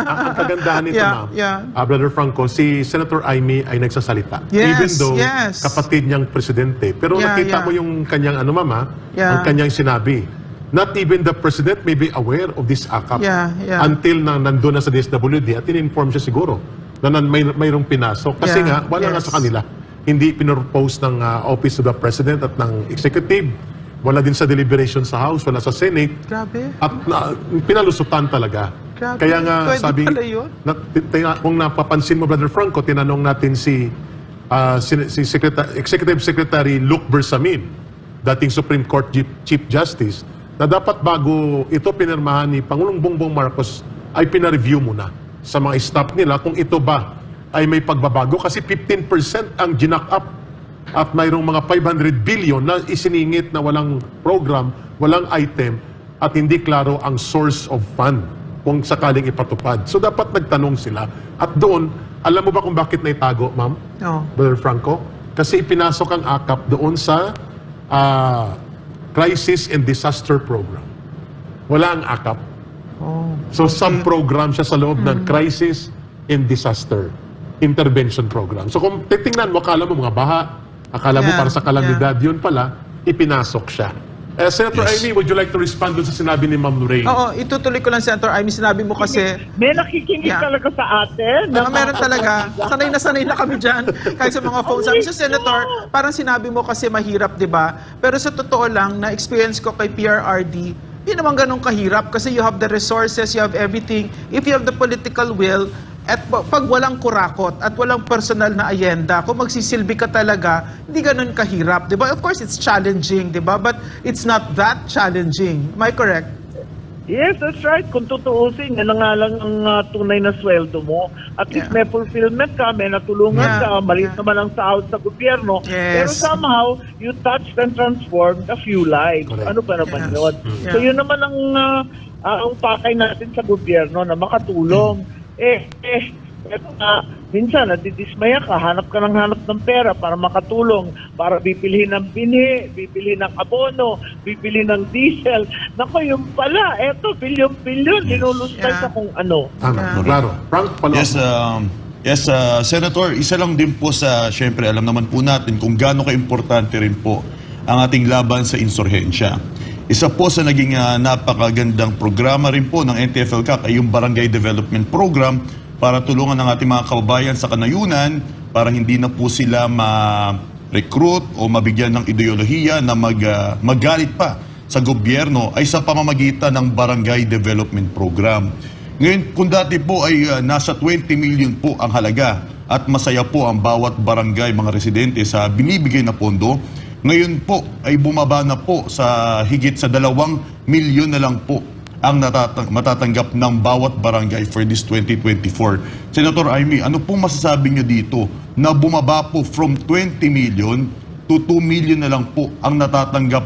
Ang kagandahan nito, Yeah, ma'am, yeah. Brother Franco, si Senator Amy ay nagsasalita. Yes, Even though yes. kapatid niyang presidente. Pero Yeah, nakita yeah. mo yung kanyang mama, Yeah. ang kanyang sinabi. Not even the president may be aware of this AKAP Yeah, yeah. until na nandun na sa DSWD at in-inform siya siguro na mayroong pinasok. Kasi Yeah, nga, wala nga yes. sa kanila. Hindi pinropose ng Office of the President at ng Executive. Wala din sa deliberation sa House, wala sa Senate. Grabe. At pinalusutan talaga. Grabe. Kaya nga Pwede sabi, pala yun? kung napapansin mo, Brother Franco, tinanong natin si Executive Secretary Luke Bersamin, dating Supreme Court Chief Justice, na dapat bago ito pinirmahan ni Pangulong Bongbong Marcos ay pinareview muna sa mga staff nila kung ito ba ay may pagbabago kasi 15% ang ginak up at mayroong mga 500 billion na isiningit na walang program, walang item at hindi klaro ang source of fund kung sakaling ipatupad. So dapat nagtanong sila. At doon, alam mo ba kung bakit naitago, ma'am? No. Brother Franco? Kasi ipinasok ang AKAP doon sa Crisis and Disaster Program. Wala ang AKAP. Oh. So sub-program siya sa loob ng Crisis and Disaster Intervention Program. So kung titingnan mo, akala mo mga baha, akala mo Yeah, para sa kalamidad, yun pala, ipinasok siya. Senator Yes. Amy, would you like to respond doon sa sinabi ni Ma'am Lorraine? Oo, itutuloy ko lang, Senator Amy. Sinabi mo kasi, May nakikinig Yeah. talaga sa atin. meron talaga. Sanay na kami dyan. Kahit sa mga phones. Sabi sa Senator, parang sinabi mo kasi mahirap, di ba? Pero sa totoo lang, na-experience ko kay PRRD, hindi naman ganun kahirap kasi you have the resources, you have everything. If you have the political will, at pag walang kurakot at walang personal na ayenda, kung magsisilbi ka talaga, hindi ganun kahirap, di ba? Of course, it's challenging, di ba? But it's not that challenging. Am I correct? Yes, that's right. Kung tutuusin, yan na nga lang ang tunay na sweldo mo. At least Yeah. may fulfillment ka, may natulungan Yeah. ka, maliit Yeah. naman ang sahod sa gobyerno. Yes. Pero somehow, you touched and transformed a few lives. Correct. Ano ba naman Yeah. yun? Yeah. So yun naman ang ang pakay natin sa gobyerno na makatulong. Eto nga, minsan nadidismaya ka, hanap ka ng pera para makatulong, para bibili ng binhi, bibili ng abono, bibili ng diesel. Naku, yung pala, eto, bilyon-bilyon, linulustay Yeah. sa kung ano. Tama, Yeah. klaro. Frank, follow up. Yes, Senator, isa lang din po syempre alam naman po natin kung gaano ka-importante rin po ang ating laban sa insurhensya. Isa po sa naging napakagandang programa rin po ng NTFL-CAC ay yung Barangay Development Program para tulungan ang ating mga kababayan sa kanayunan para hindi na po sila ma-recruit o mabigyan ng ideolohiya na magalit pa sa gobyerno ay sa pamamagitan ng Barangay Development Program. Ngayon, kung dati po ay nasa 20 million po ang halaga at masaya po ang bawat barangay, mga residente sa binibigay na pondo, ngayon po ay bumaba na po sa higit sa 2 milyon na lang po ang matatanggap ng bawat barangay for this 2024. Senator Amy, ano pong masasabi niyo dito na bumaba po from 20 million to 2 million na lang po ang natatanggap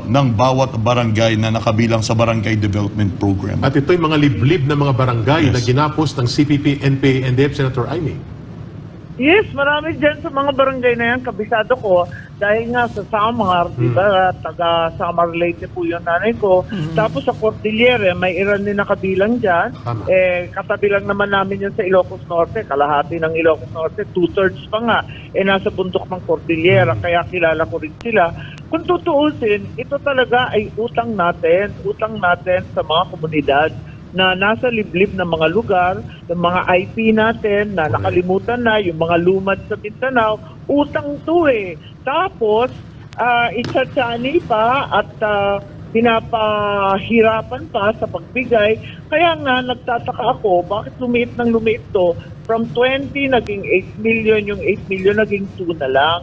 ng bawat barangay na nakabilang sa Barangay Development Program? At ito'y mga liblib na mga barangay Yes. na ginapos ng CPP, NPA, NDF, Senator Amy. Yes, marami dyan sa mga barangay na yan, kabisado ko, dahil nga sa Samar, di ba, taga Samar Leyte po yung nanay ko. Tapos sa Cordillera, may iran din nakabilang dyan. Tama. Katabi lang naman namin yun sa Ilocos Norte, kalahati ng Ilocos Norte, 2/3 pa nga, nasa bundok ng Cordillera, kaya kilala ko rin sila. Kung tutuusin, ito talaga ay utang natin sa mga komunidad na nasa liblib ng mga lugar, yung mga IP natin na nakalimutan na, yung mga lumad sa Mindanao, utang to eh. Tapos, itsatsani pa at pinapahirapan pa sa pagbigay. Kaya nga, nagtataka ako, bakit lumiit ng lumiit to? From 20, naging 8 million, yung 8 million naging 2 na lang.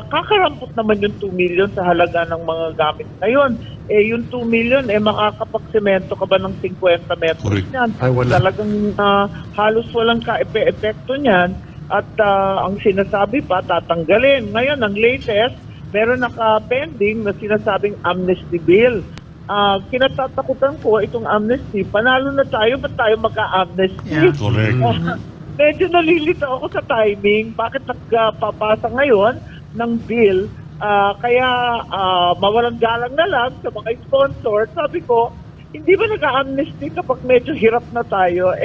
Kakarampot naman yung 2 million sa halaga ng mga gamit ngayon. Yung 2 million, makakapagsemento ka ba ng 50 metros Correct. niyan? Ay, wala. Talagang halos walang ka-epekto niyan. At ang sinasabi pa, tatanggalin. Ngayon, ang latest, meron naka-pending na sinasabing amnesty bill. Kinatatakutan ko itong amnesty. Panalo na tayo, ba't tayo mag-a-amnesty? Yeah. Correct. Medyo nalilito ako sa timing. Bakit nagpapasa ngayon ng bill? Kaya mawalang galang na lang sa mga sponsor. Sabi ko, hindi ba nag-amnesty kapag medyo hirap na tayo?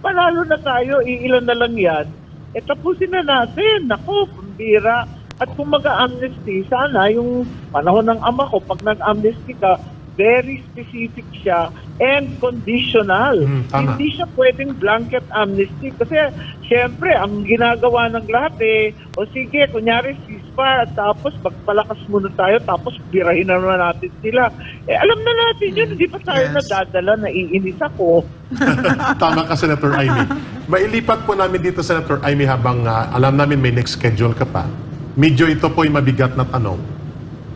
Panalo na tayo, iilan na lang yan. Tapusin na natin. Naku, pambira. At kung mag-amnesty, sana yung panahon ng ama ko, pag nag-amnesty ka, very specific siya and conditional. Tama. Hindi siya pwedeng blanket amnesty. Kasi, syempre, ang ginagawa ng lahat o sige, kunyari, ceasefire, at tapos magpalakas muna tayo, tapos birahin na naman natin sila. Alam na natin yun, hindi pa tayo Yes. nadadala, naiinis ako. Tama ka, Senator Amy. Mailipat po namin dito, Senator Amy, habang alam namin may next schedule ka pa. Medyo ito po ay mabigat na tanong.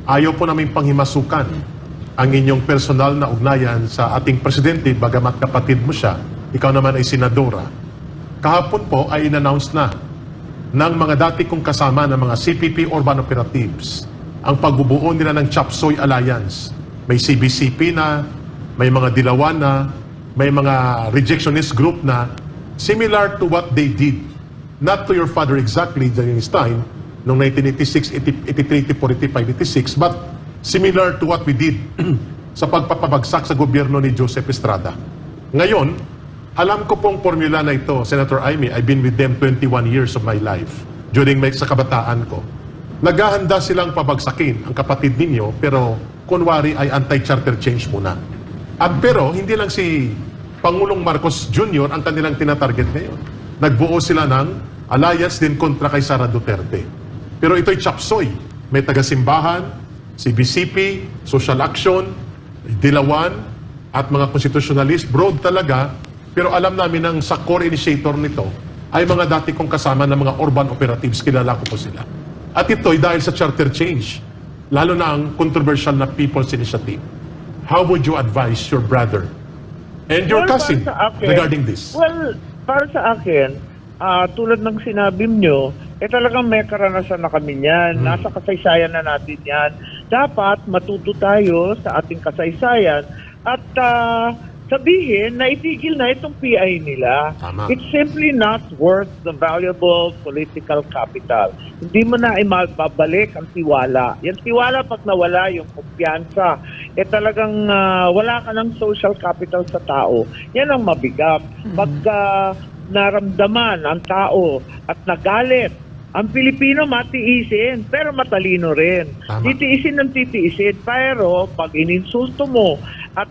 Ayaw po namin panghimasukan ang inyong personal na ugnayan sa ating presidente, bagamat kapatid mo siya, ikaw naman ay senadora. Kahapon po ay in-announce na ng mga dati kong kasama ng mga CPP Urban Operatives ang pagbubuo nila ng Chop Suey Alliance. May CBCP na, may mga dilawan na, may mga rejectionist group na, similar to what they did. Not to your father exactly during his time, noong 1986, 83, 85, 86, but similar to what we did sa pagpapabagsak sa gobyerno ni Joseph Estrada. Ngayon, alam ko pong formula na ito, Senator Amy, I've been with them 21 years of my life during sa kabataan ko. Naghahanda silang pabagsakin ang kapatid ninyo, pero kunwari ay anti-charter change muna. At pero, hindi lang si Pangulong Marcos Jr. ang kanilang tinatarget ngayon. Nagbuo sila ng alliance din kontra kay Sara Duterte. Pero ito'y chop suey. May taga-simbahan, CBCP, Social Action, Dilawan, at mga constitutionalist, broad talaga. Pero alam namin ang sa core initiator nito ay mga dati kong kasama ng mga urban operatives, kilala ko po sila. At ito'y dahil sa charter change, lalo na ang controversial na People's Initiative. How would you advise your brother and your Well, cousin para sa akin, regarding this? Well, para sa akin, tulad ng sinabi nyo, talagang may karanasan na kami niyan. Nasa kasaysayan na natin yan. Dapat matuto tayo sa ating kasaysayan. At sabihin na itigil na itong PI nila. Tama. It's simply not worth the valuable political capital. Hindi mo na babalik ang tiwala. Yan tiwala pag nawala yung kumpiyansa, talagang wala ka ng social capital sa tao. Yan ang mabigat. Pag naramdaman ang tao at nagalit, ang Pilipino matiisin, pero matalino rin. Tama. Titiisin ng titiisin, pero pag ininsulto mo at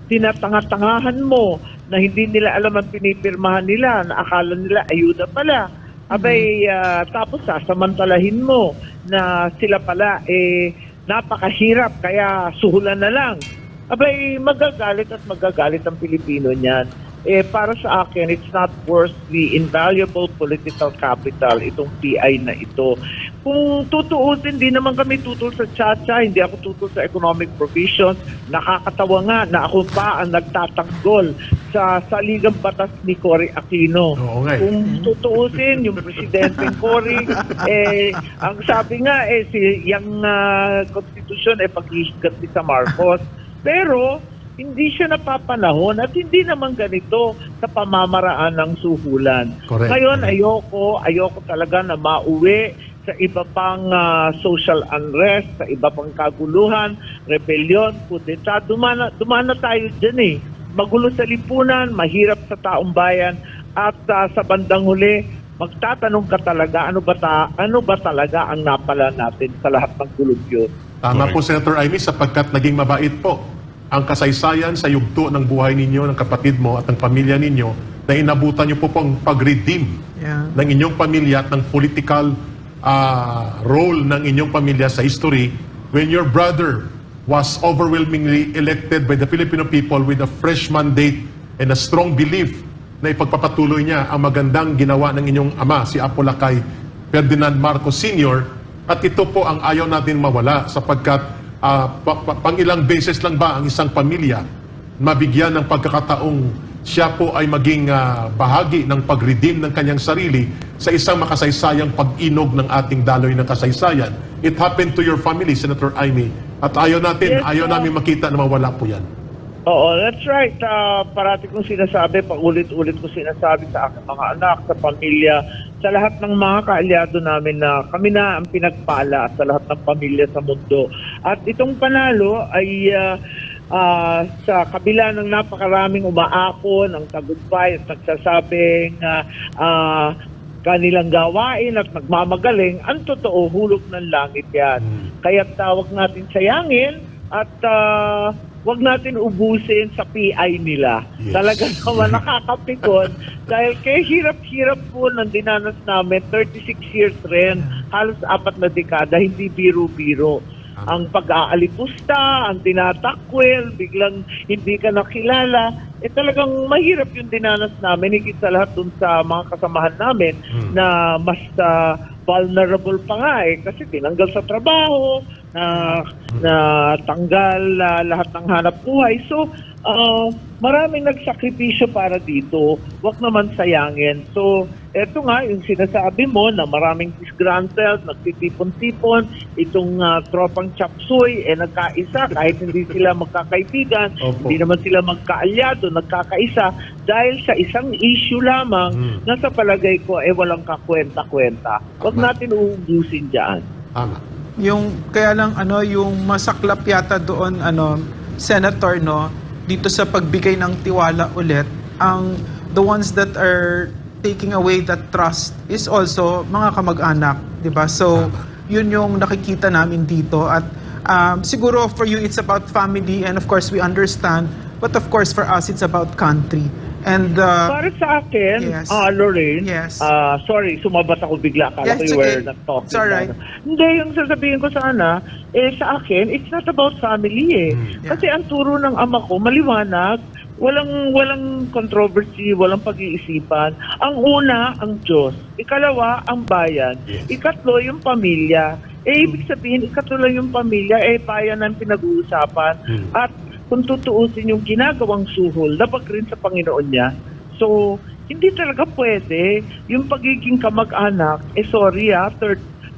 tinatanga-tangahan mo na hindi nila alam ang pinipirmahan nila, na akala nila ayuda pala, abay, tapos sasamantalahin mo na sila pala napakahirap, kaya suhulan na lang. Abay, magagalit ang Pilipino niyan. Para sa akin, it's not worth the invaluable political capital, itong PI na ito. Kung tutuusin, hindi naman kami tutol sa tsa-tsa, hindi ako tutol sa economic provisions. Nakakatawa nga na ako pa ang nagtatanggol sa saligang batas ni Cory Aquino. Oo nga eh. Kung tutuusin, yung presidente Cory, ang sabi nga, yung konstitusyon paghihigat ni sa Marcos. Pero, hindi siya napapanahon at hindi naman ganito sa pamamaraan ng suhulan. Correct. Ngayon, ayoko talaga na mauwi sa iba pang social unrest, sa iba pang kaguluhan, rebellion, kudeta. Dumana tayo dyan Magulo sa lipunan, mahirap sa taong bayan, at sa bandang huli, magtatanong ka talaga, ano ba talaga ang napala natin sa lahat ng gulog yun? Tama po, Senator Amy, sapagkat naging mabait po ang kasaysayan sa yugto ng buhay ninyo, ng kapatid mo at ng pamilya ninyo, na inabutan niyo po pong pag-redeem ng inyong pamilya at ng political role ng inyong pamilya sa history when your brother was overwhelmingly elected by the Filipino people with a fresh mandate and a strong belief na ipagpapatuloy niya ang magandang ginawa ng inyong ama, si Apo Lakay Ferdinand Marcos Sr. At ito po ang ayaw natin mawala sapagkat pang-ilang beses lang ba ang isang pamilya mabigyan ng pagkakataong siya po ay maging bahagi ng pag-redeem ng kanyang sarili sa isang makasaysayang pag-inog ng ating daloy ng kasaysayan. It happened to your family, Senator Amy. At ayaw namin makita na mawala po yan. Oo, that's right. Parati kong sinasabi, paulit-ulit ko sinasabi sa aking mga anak, sa pamilya, sa lahat ng mga kaalyado namin na kami na ang pinagpala sa lahat ng pamilya sa mundo. At itong panalo ay sa kabila ng napakaraming umaako ng tagumpay at nagsasabing kanilang gawain at nagmamagaling, ang totoo, hulog ng langit yan. Kaya tawag natin sayangin at wag natin ubusin sa PI nila. Yes. Talaga naman nakakapikon dahil kay hirap-hirap po ng dinanas namin, 36 years rin, halos 4 na dekada, hindi biro-biro. Ang pag-aalipusta, ang tinatakwil, biglang hindi ka nakilala, talagang mahirap yung dinanas namin, higit sa lahat dun sa mga kasamahan namin na mas vulnerable pa nga kasi tinanggal sa trabaho, na tanggal lahat ng hanap buhay. So, maraming nagsakripisyo para dito. Huwag naman sayangin. So, eto nga, yung sinasabi mo na maraming disgruntled, nagtitipon-tipon, itong tropang chapsuy, nagkaisa kahit hindi sila magkakaibigan, hindi naman sila magkaalyado, nagkakaisa dahil sa isang issue lamang na sa palagay ko walang kakwenta-kwenta. Huwag natin uubusin dyan. Tama. Yung kaya lang yung masaklap yata doon senator dito sa pagbigay ng tiwala ulit, ang the ones that are taking away that trust is also mga kamag-anak, 'di ba? So yun yung nakikita namin dito at siguro for you it's about family and of course we understand, but of course for us it's about country. And para sa akin, yes. Lorraine, Yes. sorry, sumabat ako bigla. Kala ko Yes, you were okay. not talking. It's alright. Hindi, yung sasabihin ko sana, sa akin, it's not about family Yeah. Kasi ang turo ng ama ko, maliwanag, walang controversy, walang pag-iisipan. Ang una, ang Diyos. Ikalawa, ang bayan. Yes. Ikatlo, yung pamilya. Ibig sabihin, ikatlo lang yung pamilya, bayan ang pinag-uusapan. At kung tutuusin yung ginagawang suhol, labag rin sa Panginoon niya. So, hindi talaga pwede. Yung pagiging kamag-anak, sorry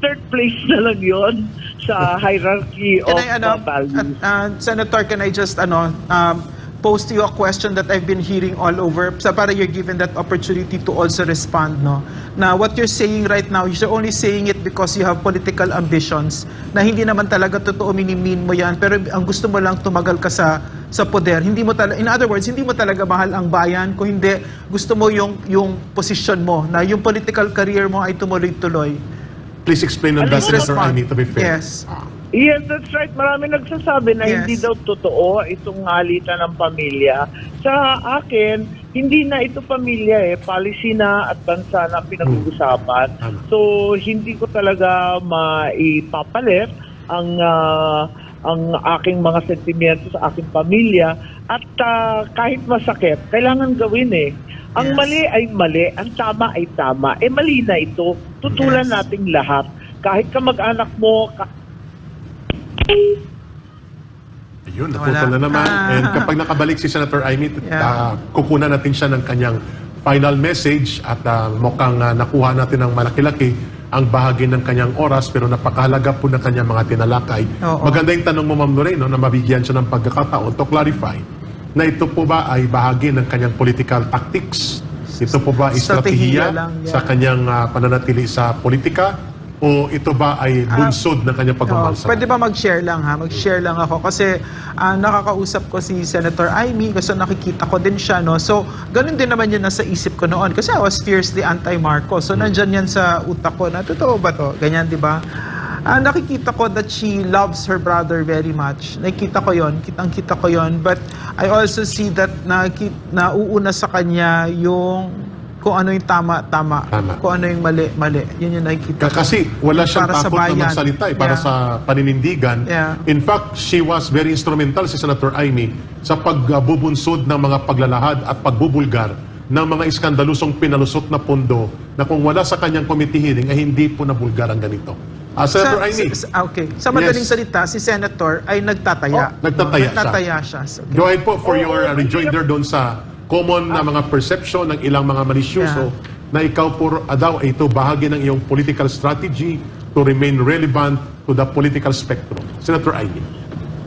third place na lang yon sa hierarchy of values. Senator, can I just pose to you a question that I've been hearing all over. So para you're given that opportunity to also respond, no? Na what you're saying right now, you're only saying it because you have political ambitions na hindi naman talaga totoo, minimin mo yan, pero ang gusto mo lang tumagal ka sa poder. Hindi mo in other words, hindi mo talaga mahal ang bayan, kung hindi gusto mo yung position mo, na yung political career mo ay tumuloy-tuloy. Please explain on that, Senator Amy, to be fair. Yes. Yes, that's right. Marami nagsasabi na Yes. hindi daw totoo itong ngalitan ng pamilya. Sa akin, hindi na ito pamilya policy na at bansa na pinag-uusapan. So, hindi ko talaga maipapalit ang aking mga sentimento sa aking pamilya. At kahit masakit, kailangan gawin Ang Yes. mali ay mali, ang tama ay tama. Mali na ito. Tutulan Yes. nating lahat. Kahit kamag-anak mo, Ayun, naputol na naman. And kapag nakabalik si Senator Amy, kukunan natin siya ng kanyang final message at mukhang nakuha natin ng malaki-laki ang bahagi ng kanyang oras, pero napakahalaga po ng kanyang mga tinalakay. Oo. Maganda yung tanong mo, Ma'am Lorraine, na mabigyan siya ng pagkakataon to clarify na ito po ba ay bahagi ng kanyang political tactics? Ito po ba Strategiya estratehiya lang, sa kanyang pananatili sa politika? O ito ba ay bunsod ng kanyang pagmamahal sa Pwede ba mag-share lang ha? Mag-share lang ako kasi nakakausap ko si Senator Amy kasi nakikita ko din siya, no? So, ganun din naman yun nasa isip ko noon kasi I was fiercely anti-Marcos. So, nandyan yan sa utak ko na, totoo ba to? Ganyan, di ba? Nakikita ko that she loves her brother very much. Nakikita ko yon, kitang-kita ko yon. But I also see that nauuna sa kanya yung kung ano yung tama, kung ano yung mali. Yun yung nakikita ko. Kasi wala siyang Para sa takot na bayan. magsalita para Yeah. sa paninindigan. Yeah. In fact, she was very instrumental si Senator Amy sa pagbubunsod ng mga paglalahad at pagbubulgar ng mga iskandalusong pinalusot na pondo na kung wala sa kanyang committee hearing ay hindi po nabulgar ang ganito. Senator Amy, Okay. Sa madaling Yes. salita, si Senator ay nagtataya. nagtataya siya. So, go ahead po for your rejoinder doon sa common na mga perception ng ilang mga malisyoso na ikaw po daw ay ito bahagi ng iyong political strategy to remain relevant to the political spectrum. Senator Amy.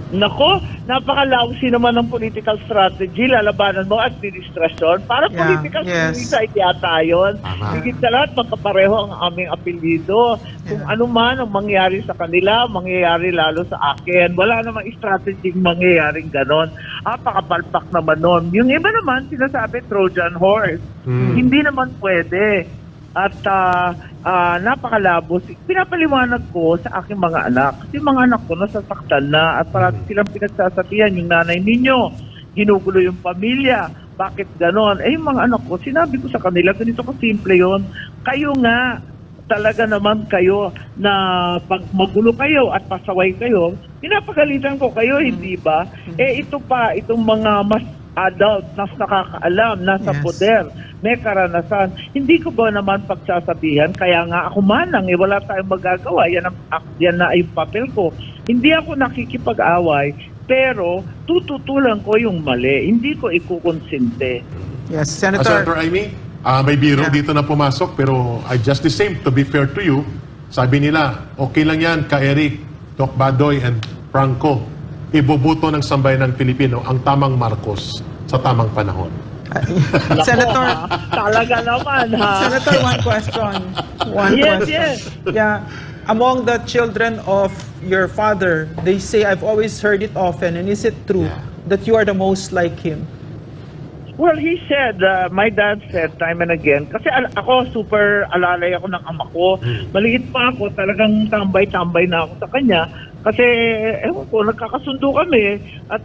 Nako, napakalawsi naman ng political strategy. Lalabanan mo administrasyon. Para Yeah, political yes. suicide yata yun. Tama. Higit sa lahat, magkapareho ang aming apelyido. Kung ano man ang mangyari sa kanila, mangyayari lalo sa akin. Wala namang strategy mangyayaring ganon. Pakapalpak naman nun. Yung iba naman, sinasabi Trojan horse. Hindi naman pwede. At napakalabos. Pinapaliwanag ko sa aking mga anak. Kasi mga anak ko nasasaktan na at parati silang pinagsasabihan yung nanay ninyo. Ginugulo yung pamilya. Bakit ganon? Yung mga anak ko, sinabi ko sa kanila, ganito ko simple yon. Kayo nga, talaga naman kayo na pag magulo kayo at pasaway kayo, pinapagalitan ko kayo, hindi ba? Ito pa, itong mga mas adult na nakakaalam, nasa Yes. poder, may karanasan. Hindi ko ba naman pagsasabihan, kaya nga ako manang, wala tayong magagawa, yan na yung papel ko. Hindi ako nakikipag-away, pero tututulan ko yung mali, hindi ko ikukonsinte. yes, Senator Senator. Amy, may biro Yeah. dito na pumasok pero just the same, to be fair to you, sabi nila, okay lang yan ka Eric, Doc Badoy and Franco, iboboto ng sambayan ng Pilipino ang tamang Marcos sa tamang panahon. Senator, Talaga naman, ha? Senator, one question. Yes, yes. Yeah. Among the children of your father, they say, I've always heard it often, and is it true that you are the most like him? Well, he said, my dad said time and again, kasi ako super alalay ako ng ama ko. Maliit pa ako, talagang tambay-tambay na ako sa kanya. Kasi, ewan ko, nagkakasundo kami at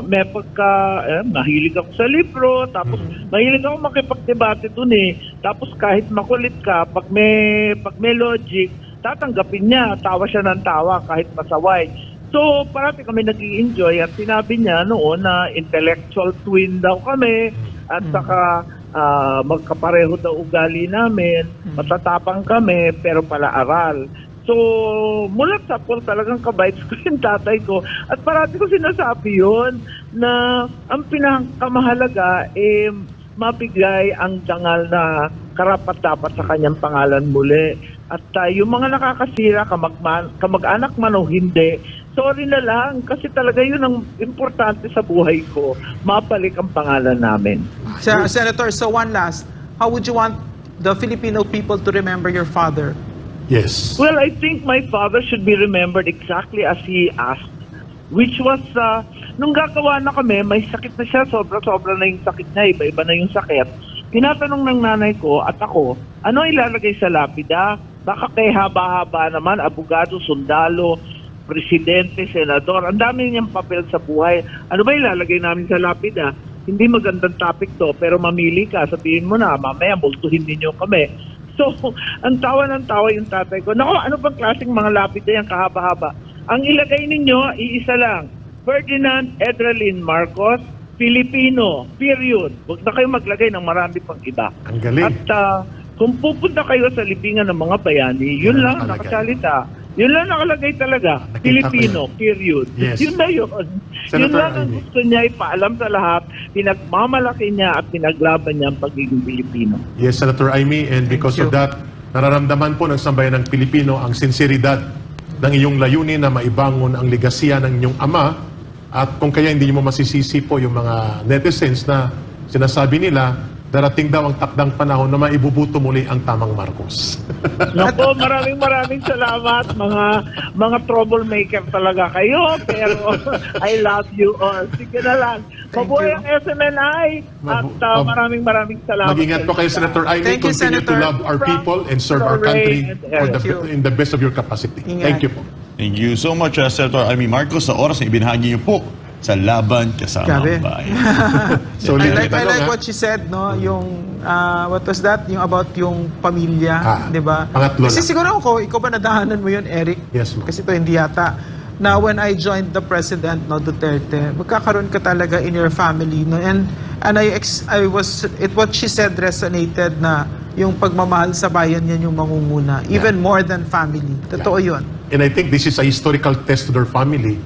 may mahilig ako sa libro, tapos mahilig ako makipagdebate dun Tapos kahit makulit ka, pag may logic, tatanggapin niya, tawa siya ng tawa kahit masaway. So, parati kami nag-i-enjoy at sinabi niya noon na intellectual twin daw kami at saka magkapareho daw ugali namin, matatapang kami pero pala aral. So, mula sa pool talagang kabites ko yung tatay ko at parati ko sinasabi yun na ang pinakamahalaga mabigay ang dangal na karapat-dapat sa kanyang pangalan muli. At yung mga nakakasira, kamag-anak man o hindi, sorry na lang kasi talaga yun ang importante sa buhay ko. Mabalik ang pangalan namin. Senator, so one last. How would you want the Filipino people to remember your father? Yes. Well, I think my father should be remembered exactly as he asked, which was, nung gagawa na kami, may sakit na siya, sobra-sobra na yung sakit niya, iba-iba na yung sakit. Tinatanong ng nanay ko at ako, ano ilalagay sa lapida? Baka kay haba-haba naman, abogado, sundalo, presidente, senador, ang dami niyang papel sa buhay. Ano ba ilalagay namin sa lapida? Hindi magandang topic to, pero mamili ka, sabihin mo na, mamaya multuhin ninyo kami. So, ang tawa ng tawa yung tatay ko. Nako, ano bang klaseng mga lapida yung kahaba-haba? Ang ilagay ninyo, iisa lang. Ferdinand Edralin Marcos, Filipino, period. Huwag na kayo maglagay ng marami pang iba. Ang galing. At kung pupunta kayo sa libingan ng mga bayani, yun Yan lang ang ang nakalagay. nakasalita. Yun lang nakalagay talaga. Nakita Filipino, ko period. Yes. Yun na yun. Senator Yun lang ang Amy. gusto niya ipaalam sa lahat. Pinagmamalaki niya at pinaglaban niya ang pagiging Pilipino. Yes, Senator Amy, and because Thank of you. that, nararamdaman po ng sambayan ng Pilipino ang sinseridad ng iyong layunin na maibangon ang legasya ng inyong ama, at kung kaya hindi mo masisisi po yung mga netizens na sinasabi nila, darating daw ang takdang panahon na maibubuto muli ang tamang Marcos. Napo, maraming salamat mga troublemaker talaga kayo, pero I love you all. Sige na lang. Thank Mabuhay you. ang SMNI at maraming salamat. Mag-ingat po kayo, Senator Amy. Thank you, Continue Senator. to love our people and serve our country Thank you. in the best of your capacity. Ingat. Thank you po. Thank you so much, Senator Amy Marcos, sa oras na ibinahagi niyo po sa Laban Kasama Grabe. ang Bayan. So, I ulit like tanong, what she said, no? Yung, what was that? Yung about yung pamilya, di ba? pangatlo Kasi lang. siguro ako, ikaw ba nadahanan mo yun, Eric? Yes, ma'am. Kasi ito hindi yata. Na when I joined the President, no, Duterte, magkakaroon ka talaga in your family, no? And what she said resonated na yung pagmamahal sa bayan yan yung mangunguna. Even more than family. Totoo yun. And I think this is a historical test to their family.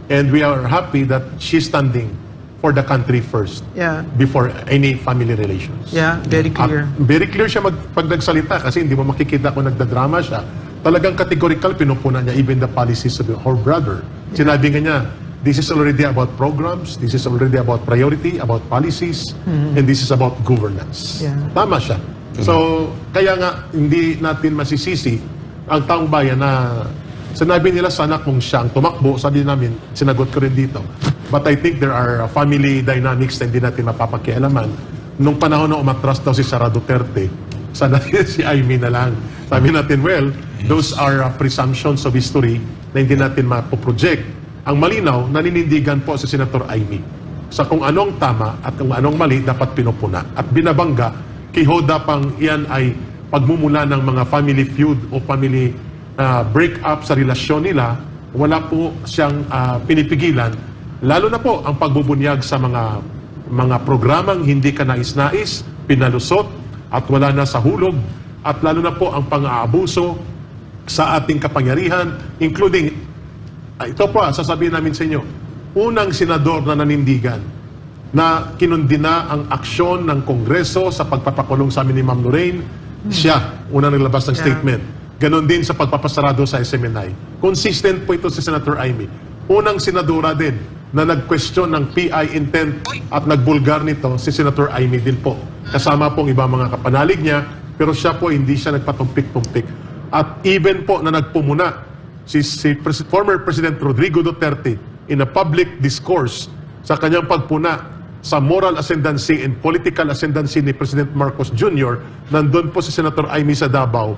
And we are happy that she's standing for the country first Yeah. before any family relations. Yeah, very clear. At very clear siya pag nagsalita kasi hindi mo makikita kung nagdadrama siya. Talagang categorical pinupuna niya even the policies of her brother. Sinabi nga niya, this is already about programs, this is already about priority, about policies, and this is about governance. Yeah. Tama siya. So, kaya nga hindi natin masisisi ang taong bayan na sinabi nila sana kung siya ang tumakbo, sabi namin, sinagot ko rin dito. But I think there are family dynamics na hindi natin mapapakialaman. Nung panahon na umatras daw si Sara Duterte, sana si Amy na lang. Sabi natin, well, those are presumptions of history na hindi natin mapoproject. Ang malinaw, naninindigan po si Senator Amy sa kung anong tama at kung anong mali dapat pinupuna. At binabangga, kihoda pang iyan ay pagmumula ng mga family feud o family break up sa relasyon nila, wala po siyang pinipigilan. Lalo na po ang pagbubunyag sa mga programang hindi ka nais-nais, pinalusot at wala na sa hulog, at lalo na po ang pang-aabuso sa ating kapangyarihan, including, ito po, sasabihin namin sa inyo, unang senador na nanindigan na kinundina ang aksyon ng Kongreso sa pagpapakulong sa amin ni Ma'am Lorraine, siya, unang naglabas ng Yeah. statement. Ganon din sa pagpapasarado sa SMNI. Consistent po ito si Senator Amy. Unang senadora din na nag-question ng PI intent at nagbulgar nito, si Senator Amy din po. Kasama pong iba mga kapanalig niya, pero siya po hindi siya nagpatumpik-tumpik. At even po na nagpumuna si former President Rodrigo Duterte in a public discourse sa kanyang pagpuna sa moral ascendancy and political ascendancy ni President Marcos Jr., nandun po si Senator Amy sa Davao.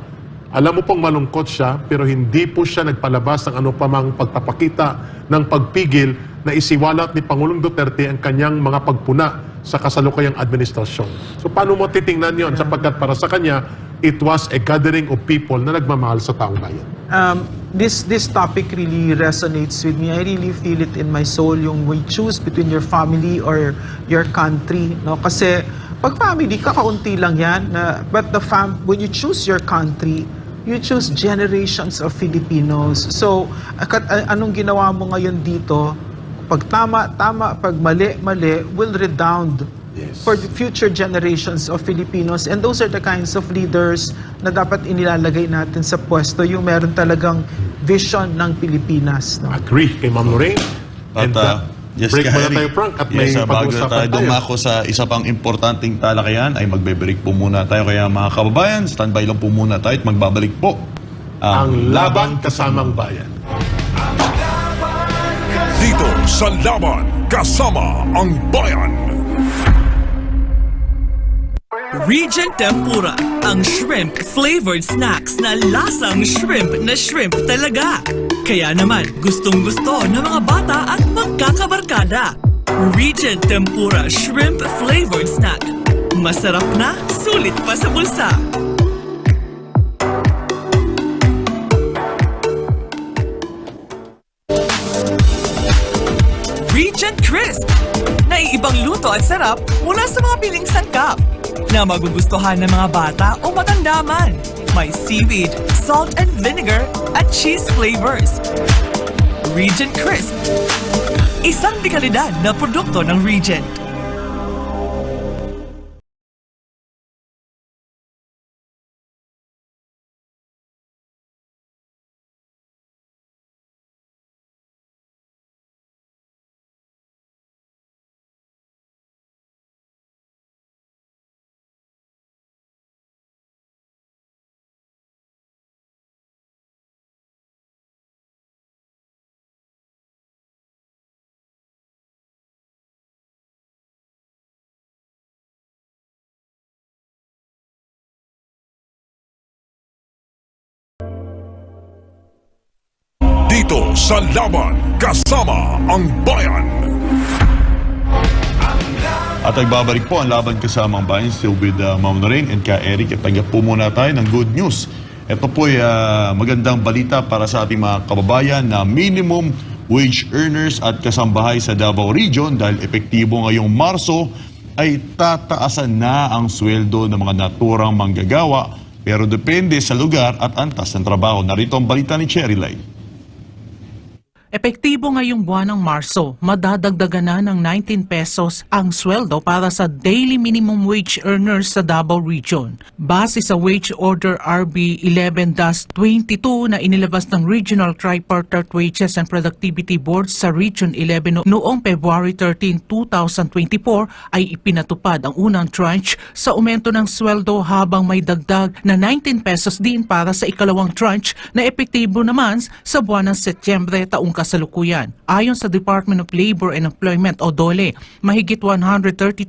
Alam mo pong malungkot siya, pero hindi po siya nagpalabas ng ano pa mang pagpapakita ng pagpigil na isiwalat ni Pangulong Duterte ang kanyang mga pagpuna sa kasalukuyang administrasyon. So paano mo titingnan yon? Sapagkat para sa kanya, it was a gathering of people na nagmamahal sa taong bayan. This topic really resonates with me. I really feel it in my soul, yung we choose between your family or your country, no? Kasi pag family, kakaunti lang yan. But when you choose your country, you choose generations of Filipinos. So, anong ginawa mo ngayon dito? Pag tama, pag mali, will redound Yes. for the future generations of Filipinos. And those are the kinds of leaders na dapat inilalagay natin sa pwesto. Yung meron talagang vision ng Pilipinas. No? Agree kay Ma'am Lorraine. At, yes, break ka, muna Eric. tayo, Frank, at may Yes, bago na pag-uusapan tayo tayo. dumako sa isa pang importanteng talakayan, ay magbe-break po muna tayo. Kaya mga kababayan, standby lang po muna tayo at magbabalik po Ang Laban Kasamang Bayan. Dito sa Laban kasama ang bayan. Regent Tempura, ang shrimp-flavored snacks na lasang shrimp talaga. Kaya naman, gustong-gusto ng mga bata at magkakabarkada. Regent Tempura shrimp-flavored snack. Masarap na, sulit pa sa bulsa. Regent Crisp! Naiibang luto at sarap mula sa mga piling sangkap na magugustuhan ng mga bata o matanda man. May seaweed, salt and vinegar at cheese flavors. Regent Crisp. Isang dekalidad na produkto ng Regent. Dito sa Laban kasama ang bayan. At nagbabalik po ang Laban kasama ang bayan, still with Ma'am Lorraine and ka Eric. At tanggap po muna tayo ng good news. Ito po ay magandang balita para sa ating mga kababayan na minimum wage earners at kasambahay sa Davao Region dahil epektibo ngayong Marso ay tataasan na ang sweldo ng mga naturang manggagawa pero depende sa lugar at antas ng trabaho. Narito ang balita ni Cherry Light. Epektibo ngayong buwan ng Marso, madadagdagan na ng 19 pesos ang sweldo para sa daily minimum wage earners sa Davao Region. Base sa Wage Order RB 11-22 na inilabas ng Regional Tripartite Wages and Productivity Board sa Region 11 noong February 13, 2024 ay ipinatupad ang unang tranche sa aumento ng sweldo habang may dagdag na 19 pesos din para sa ikalawang tranche na epektibo naman sa buwan ng Setyembre taong kasalukuyan. Ayon sa Department of Labor and Employment o DOLE, mahigit 132,000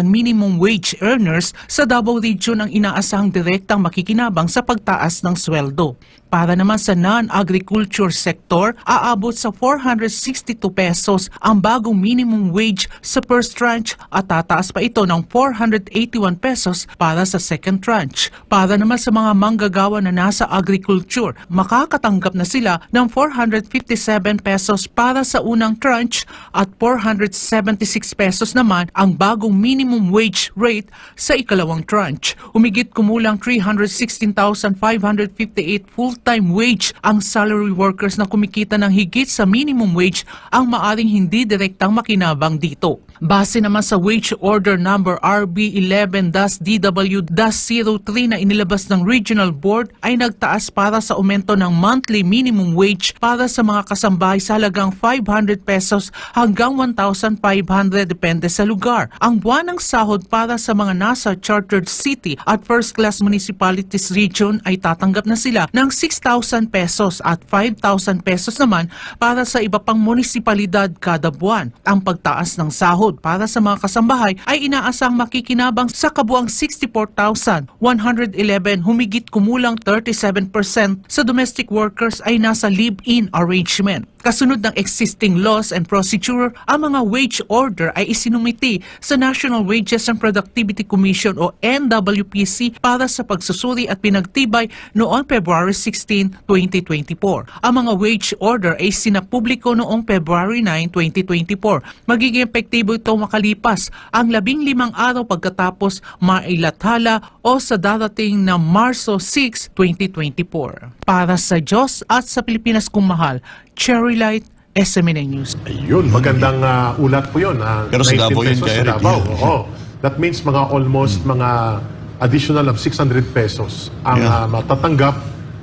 minimum wage earners sa Davao Region ang inaasahang direktang makikinabang sa pagtaas ng sweldo. Para naman sa non-agriculture sector, aabot sa 462 pesos ang bagong minimum wage sa first tranche at tataas pa ito ng 481 pesos para sa second tranche. Para naman sa mga manggagawa na nasa agriculture, makakatanggap na sila ng 457 pesos para sa unang tranche at 476 pesos naman ang bagong minimum wage rate sa ikalawang tranche. Umigit kumulang 316,558 full-time wage ang salary workers na kumikita ng higit sa minimum wage ang maaring hindi direktang makinabang dito. Base naman sa Wage Order Number RB 11-DW-03 na inilabas ng Regional Board ay nagtaas para sa aumento ng monthly minimum wage para sa mga kasambahay sa halagang 500 pesos hanggang 1,500 depende sa lugar. Ang buwanang sahod para sa mga nasa chartered city at first-class municipalities region ay tatanggap na sila ng 6,000 pesos at 5,000 pesos naman para sa iba pang munisipalidad kada buwan. Ang pagtaas ng sahod para sa mga kasambahay ay inaasang makikinabang sa kabuang 64,111, humigit kumulang 37% sa domestic workers ay nasa live-in arrangement. Kasunod ng existing laws and procedure, ang mga wage order ay isinumiti sa National Wages and Productivity Commission o NWPC para sa pagsusuri at pinagtibay noong February 16, 2024. Ang mga wage order ay sinapubliko noong February 9, 2024. Magiging epektibo ito makalipas ang 15 araw pagkatapos mailathala o sa darating na Marso 6, 2024. Para sa Diyos at sa Pilipinas kong mahal, Cherry Light, SMNA News. Ayun, magandang ulat po yun. Pero sa 19 Davao yun, pesos kaya sa Eric, Davao. yeah. Oo. That means mga almost mga additional of 600 pesos ang Yeah. matatanggap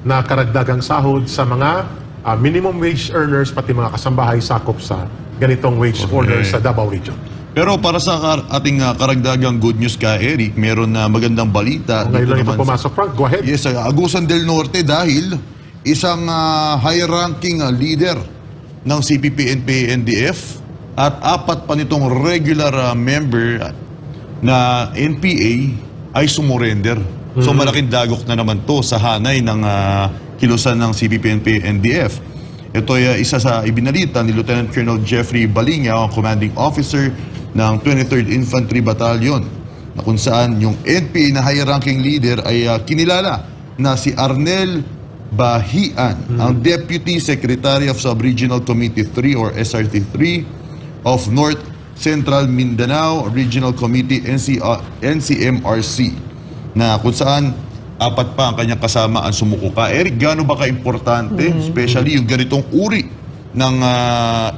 na karagdagang sahod sa mga minimum wage earners, pati mga kasambahay sakop sa ganitong wage order sa Davao Region. Pero para sa ating karagdagang good news ka, Eric, meron na magandang balita. Ngayon lang ito naman pumasok, Frank. Go ahead. Yes, Agusan del Norte dahil isang high-ranking leader ng CPP-NPA-NDF at 4 pa nitong regular member na NPA ay sumurrender. So malaking dagok na naman to sa hanay ng kilusan ng CPP-NPA-NDF. Ito ay isa sa ibinalita ni Lieutenant Colonel Jeffrey Balinga, ang commanding officer ng 23rd Infantry Battalion, na kung saan yung NPA na high-ranking leader ay kinilala na si Arnel Bahian, ang Deputy Secretary of Sub-Regional Committee 3 or SRT3 of North Central Mindanao Regional Committee NCMRC, na kung saan 4 pa ang kanyang kasama ang sumuko ka. Eric, gaano ba ka-importante, especially yung ganitong uri ng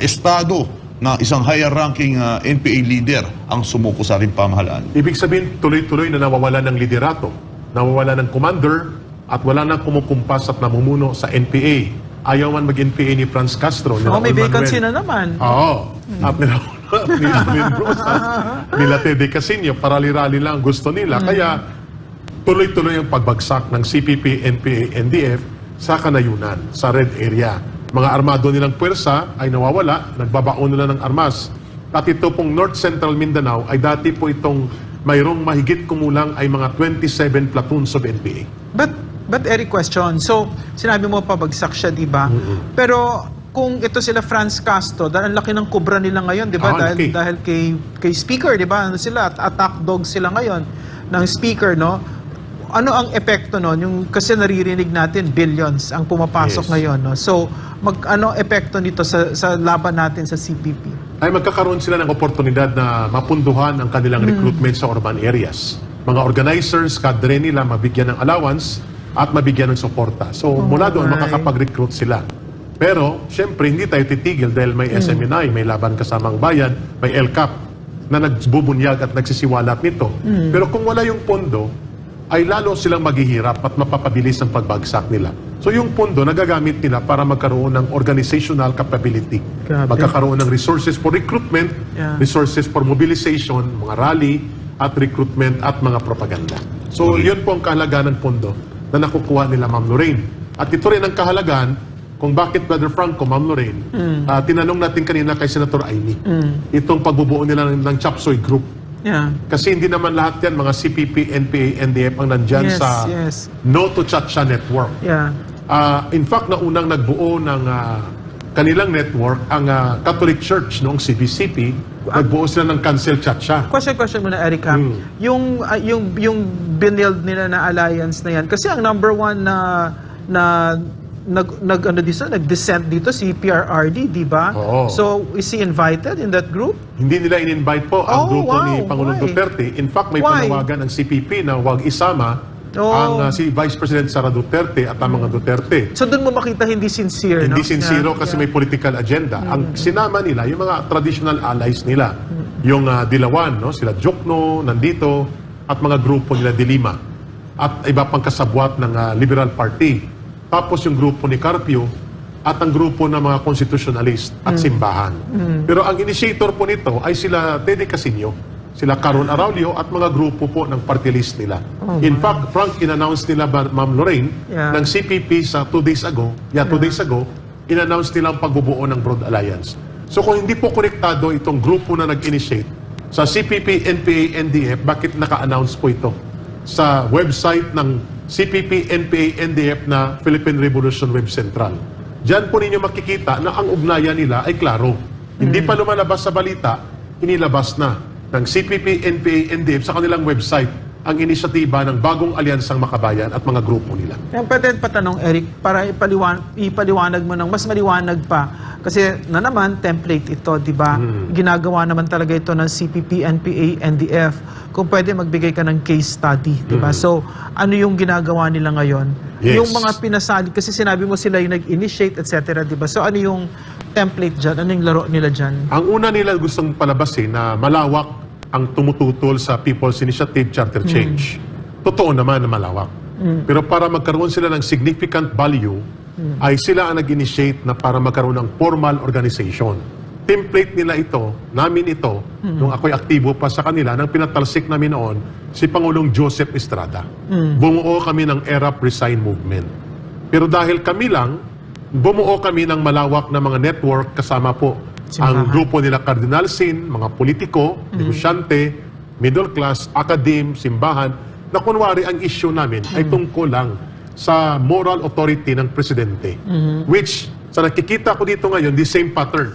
estado na isang higher-ranking NPA leader ang sumuko sa ating pamahalaan? Ibig sabihin, tuloy-tuloy na nawawala ng liderato, nawawala ng commander, at wala nang kumukumpas at namumuno sa NPA. Ayaw man mag-NPA ni Franz Castro. May vacancy na naman. Oo. At nila Alvin Rosas, nila Tede Casino, parali-rali lang gusto nila. Kaya tuloy-tuloy ang pagbagsak ng CPP, NPA, NDF sa kanayunan, sa red area. Mga armado nilang puwersa ay nawawala, nagbabaon nila ng armas. At ito pong North Central Mindanao ay dati po itong mayroong mahigit kumulang ay mga 27 platoons of NPA. But Eric, question. So, sinabi mo pabagsak siya, di ba? Pero kung ito sila Franz Castro, dahil ang laki ng kubra nila ngayon, di ba? Dahil kay Speaker, di ba? Ano sila? Attack dog sila ngayon ng Speaker, no? Ano ang epekto nun? Yung, kasi naririnig natin, billions ang pumapasok ngayon, no? So, ano epekto nito sa laban natin sa CPP? Ay magkakaroon sila ng oportunidad na mapunduhan ang kanilang recruitment sa urban areas. Mga organizers, kadre nila, mabigyan ng allowance at mabigyan ng suporta. So, mula doon, makakapag-recruit sila. Pero, syempre, hindi tayo titigil dahil may SMNI, may Laban Kasamang Bayan, may LCAP na nagbubunyag at nagsisiwalat nito. Pero kung wala yung pondo, ay lalo silang maghihirap at mapapabilis ang pagbagsak nila. So yung pondo nagagamit nila para magkaroon ng organizational capability. Magkakaroon ng resources for recruitment, resources for mobilization, mga rally, at recruitment at mga propaganda. So yun po ang kahalagaan ng pondo na nakukuha nila Ma'am Lorraine. At ito rin ang kahalagaan kung bakit Brother Franco, Ma'am Lorraine, tinanong natin kanina kay Senator Aimee, itong pagbubuo nila ng Chapsoy Group. Kasi hindi naman lahat yan mga CPP, NPA, NDF ang nandyan sa No to Chacha Network. In fact, naunang nagbuo ng kanilang network ang Catholic Church noong CBCP. Nagbuo sila ng Cancel Chacha. Question muna, Eric. Yung binild nila na alliance na yan, kasi ang number one na nag-descent dito si PRRD, di ba? So, is he invited in that group? Hindi nila in-invite po ang grupo ni Pangulong Duterte. In fact, may panawagan ang CPP na huwag isama ang si Vice President Sara Duterte at ang mga Duterte. So, doon mo makita hindi sincere, Hindi sincere kasi may political agenda. Ang sinama nila, yung mga traditional allies nila. Yung Dilawan, no? Sila Jokno, nandito, at mga grupo nila Dilima. At iba pang kasabwat ng Liberal Party. Tapos yung grupo ni Carpio at ang grupo ng mga constitutionalist at simbahan. Pero ang initiator po nito ay sila Tede Casino, sila Caron Araulio at mga grupo po ng party list nila. In fact, Frank, in-announce nila Ma'am Lorraine ng CPP sa 2 days ago, 2 days ago, in-announce nila ang pagbubuo ng Broad Alliance. So kung hindi po konektado itong grupo na nag-initiate sa CPP, NPA, NDF, bakit naka-announce po ito sa website ng CPP, NPA, NDF na Philippine Revolution Web Central? Diyan po ninyo makikita na ang ugnayan nila ay klaro. Hindi pa lumalabas sa balita, inilabas na ng CPP, NPA, NDF sa kanilang website ang inisyatiba ng bagong alyansang makabayan at mga grupo nila. Pwede patanong, Eric, para ipaliwanag mo ng mas maliwanag pa. Kasi na naman, template ito, di ba? Ginagawa naman talaga ito ng CPP, NPA, NDF. Kung pwede, magbigay ka ng case study, di ba? So, ano yung ginagawa nila ngayon? Yung mga pinasali, kasi sinabi mo sila yung nag-initiate, etc., di ba? So, ano yung template dyan? Ano yung laro nila dyan? Ang una nila gustong palabasin na malawak ang tumututol sa People's Initiative Charter Change. Totoo naman na malawak. Pero para magkaroon sila ng significant value ay sila ang nag-initiate na para magkaroon ng formal organization. Template nila ito, namin ito, nung ako'y aktibo pa sa kanila, nang pinatalsik namin noon si Pangulong Joseph Estrada. Bumuo kami ng ERAP Resign Movement. Pero dahil kami lang, bumuo kami ng malawak na mga network kasama po ang grupo nila Cardinal Sin, mga politiko, negosyante, middle class, academe, simbahan, na kunwari ang issue namin ay tungkol lang sa moral authority ng presidente. Which, sa nakikita ko dito ngayon, the same pattern.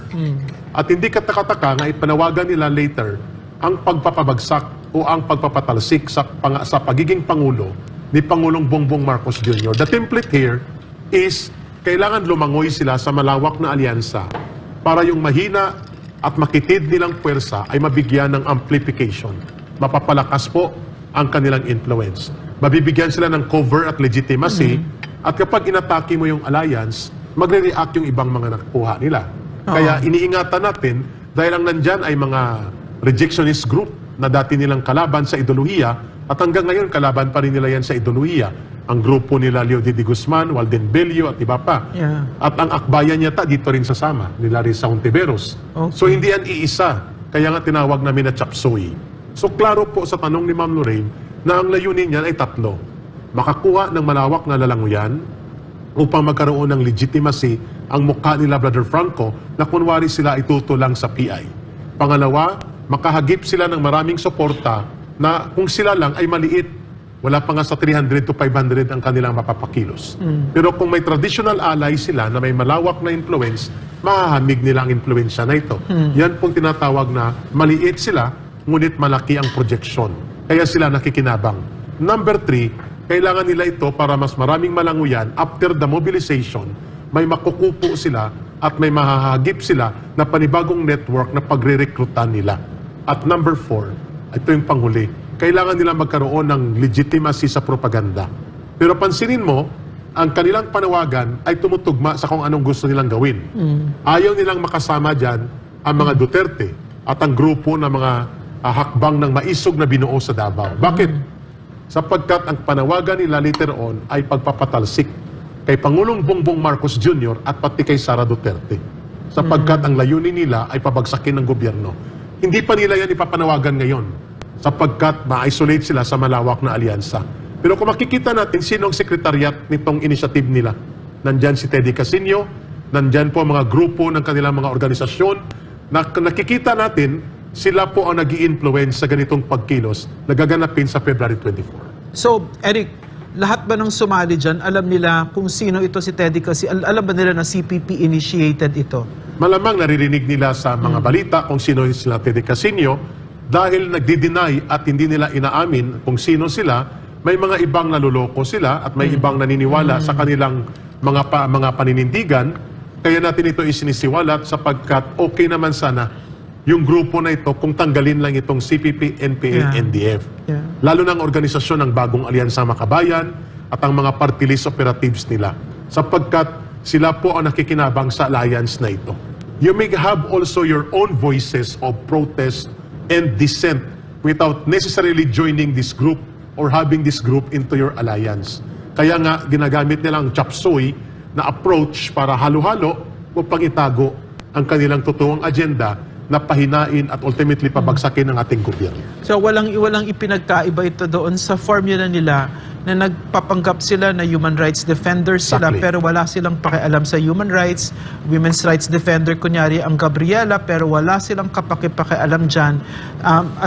At hindi katakataka nga ipanawagan nila later ang pagpapabagsak o ang pagpapatalsik sa pagiging Pangulo ni Pangulong Bongbong Marcos Jr. The template here is kailangan lumangoy sila sa malawak na alyansa para yung mahina at makitid nilang puwersa ay mabigyan ng amplification. Mapapalakas po ang kanilang influence. Mabibigyan sila ng cover at legitimacy at kapag inatake mo yung alliance, magre-react yung ibang mga nakuha nila. Kaya iniingatan natin dahil ang nandyan ay mga rejectionist group na dati nilang kalaban sa ideolohiya at hanggang ngayon kalaban pa rin nila yan sa ideolohiya. Ang grupo nila Leo D. Guzman, Walden Bello at iba pa. At ang akbayan yata dito rin sasama, nila Risa Hontiveros. So hindi yan iisa. Kaya nga tinawag namin na chop suey. So klaro po sa tanong ni Ma'am Lorraine na ang layunin niyan ay tatlo. Makakuha ng malawak na lalanguyan upang magkaroon ng legitimacy ang mukha nila Brother Franco na kunwari sila itutulang sa PI. Pangalawa, makahagip sila ng maraming suporta na kung sila lang ay maliit, wala pa nga sa 300 to 500 ang kanilang mapapakilos. Pero kung may traditional ally sila na may malawak na influence, mahahamig nila ang influensya na ito. Yan pong tinatawag na maliit sila, ngunit malaki ang projection. Kaya sila nakikinabang. Number 3, kailangan nila ito para mas maraming malanguyan after the mobilization, may makukupo sila at may mahahagip sila na panibagong network na pagre-recruitan nila. At number 4, ito yung panghuli, kailangan nila magkaroon ng legitimacy sa propaganda. Pero pansinin mo, ang kanilang panawagan ay tumutugma sa kung anong gusto nilang gawin. Ayaw nilang makasama dyan ang mga Duterte at ang grupo ng mga hakbang ng maisog na binuo sa Davao. Bakit? Sapagkat ang panawagan nila later on ay pagpapatalsik kay Pangulong Bongbong Marcos Jr. at pati kay Sara Duterte. Sapagkat ang layunin nila ay pabagsakin ng gobyerno. Hindi pa nila yan ipapanawagan ngayon sapagkat ma-isolate sila sa malawak na alyansa. Pero kung makikita natin sino ang sekretariat nitong initiative nila, nandyan si Teddy Casino, nandyan po mga grupo ng kanilang mga organisasyon, na nakikita natin sila po ang nag-i-influence sa ganitong pagkilos na gaganapin sa February 24. So, Eric, lahat ba ng sumali dyan, alam nila kung sino ito si Teddy kasi alam ba nila na CPP initiated ito? Malamang naririnig nila sa mga balita kung sino sila Teddy Casino dahil nagdi-deny at hindi nila inaamin kung sino sila, may mga ibang naluloko sila at may ibang naniniwala sa kanilang mga paninindigan. Kaya natin ito isinisiwalat sapagkat okay naman sana yung grupo na ito kung tanggalin lang itong CPP, NPA, NDF. Lalo ng organisasyon ng bagong Alyansa Makabayan at ang mga party list operatives nila. Sapagkat sila po ang nakikinabang sa alliance na ito. You may have also your own voices of protest and dissent without necessarily joining this group or having this group into your alliance. Kaya nga, ginagamit nila ang chop suey na approach para halo-halo upang itago ang kanilang totoong agenda na pahinain at ultimately pabagsakin ang ating gobyerno. So walang ipinagkaiba ito doon sa formula nila na nagpapanggap sila na human rights defenders sila pero wala silang pakialam sa human rights, women's rights defender kunyari ang Gabriela pero wala silang kapakipakialam dyan.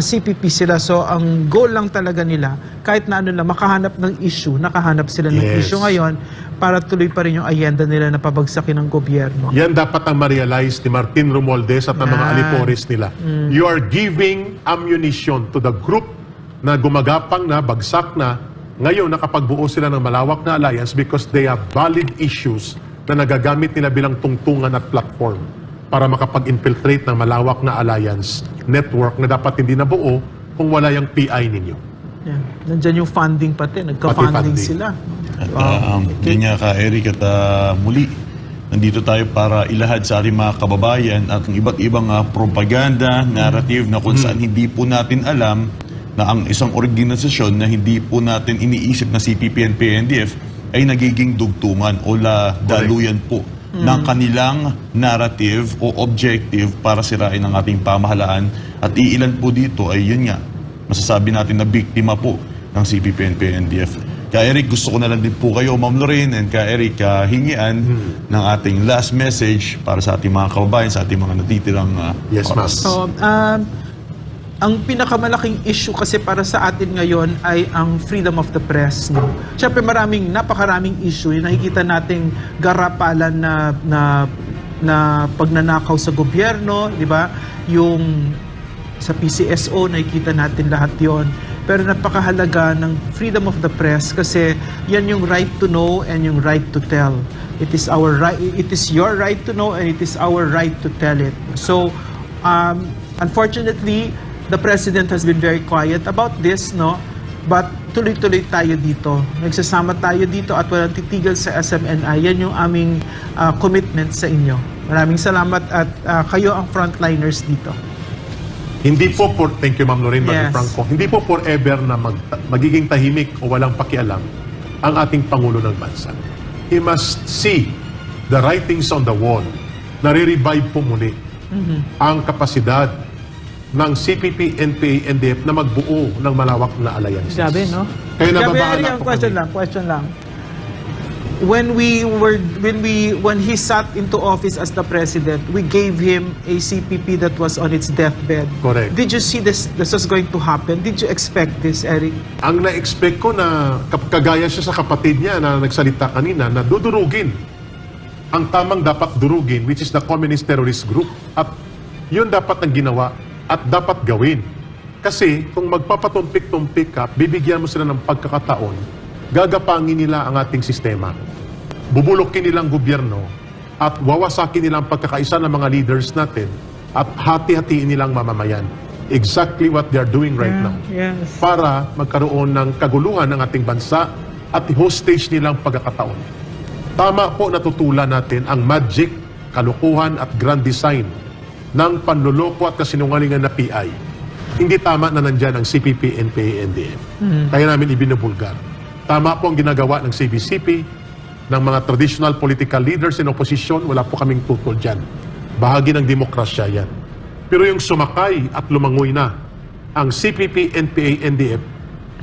CPP sila. So ang goal lang talaga nila kahit na ano lang makahanap ng issue, nakahanap sila ng issue ngayon para tuloy pa rin yung agenda nila na pabagsakin ng gobyerno. Yan dapat ang ma-realize ni Martin Romualdez at ang mga alipores nila. You are giving ammunition to the group na gumagapang na, bagsak na, ngayon nakapagbuo sila ng malawak na alliance because they have valid issues na nagagamit nila bilang tungtungan at platform para makapag-infiltrate ng malawak na alliance network na dapat hindi nabuo kung wala yung PI ninyo. Nandyan yung funding pati, nagka-funding sila. Yun nga ka, Eric, at muli, nandito tayo para ilahad sa ating mga kababayan at ang iba't ibang propaganda, narrative na kung saan hindi po natin alam na ang isang organisasyon na hindi po natin iniisip na CPP, NPA, NDF ay nagiging dugtungan o daluyan po ng kanilang narrative o objective para sirain ang ating pamahalaan. At iilan po dito ay yun nga, masasabi natin na biktima po ng CPP-NPA-NDF. Kaya Eric, gusto ko na lang din po kayo, Ma'am Lorraine and Kaya Eric, hingian ng ating last message para sa ating mga kababayan, sa ating mga natitirang Yes, ma'am. oras. So, ang pinakamalaking issue kasi para sa atin ngayon ay ang freedom of the press. No? Siyempre napakaraming issue. Yung nakikita nating garapalan na pagnanakaw sa gobyerno, di ba? Yung sa PCSO, nakikita natin lahat yon. Pero napakahalaga ng freedom of the press kasi yan yung right to know and yung right to tell. It is our right, it is your right to know and it is our right to tell it. So, unfortunately, the President has been very quiet about this, no? But tuloy-tuloy tayo dito. Nagsasama tayo dito at walang titigil sa SMNI. Yan yung aming commitment sa inyo. Maraming salamat at kayo ang frontliners dito. Hindi po thank you Ma'am Lorraine, Brother Yes. Franco, hindi po forever na magiging tahimik o walang pakialam ang ating Pangulo ng Bansa. He must see the writings on the wall. Nare-revive po muli ang kapasidad ng CPP, NPA, NDF na magbuo ng malawak na alliances. Sabi, no? Kaya Gabi, nababahala po question kami. question lang. When he sat into office as the president, we gave him a CPP that was on its deathbed. Correct. Did you see this was going to happen? Did you expect this, Eric? Ang na-expect ko na kagaya siya sa kapatid niya na nagsalita kanina na dudurugin ang tamang dapat durugin, which is the Communist Terrorist Group. At yun dapat ang ginawa at dapat gawin. Kasi kung magpapatumpik-tumpik ka, bibigyan mo sila ng pagkakataon, gagapangin nila ang ating sistema. Bubulokin nilang gobyerno at wawasakin nilang pagkakaisa ng mga leaders natin at hati-hatiin nilang mamamayan. Exactly what they are doing right now. Yes. Para magkaroon ng kaguluhan ng ating bansa at hostage nilang pagkakataon. Tama po natutulan natin ang magic, kalukuhan at grand design ng panluloko at kasinungalingan na PI. Hindi tama na nandyan ang CPP, NPA, NDF. Kaya namin ibinubulgar. Tama po ang ginagawa ng CBCP, ng mga traditional political leaders in opposition, wala po kaming tutol dyan. Bahagi ng demokrasya yan. Pero yung sumakay at lumangoy na ang CPP, NPA, NDF,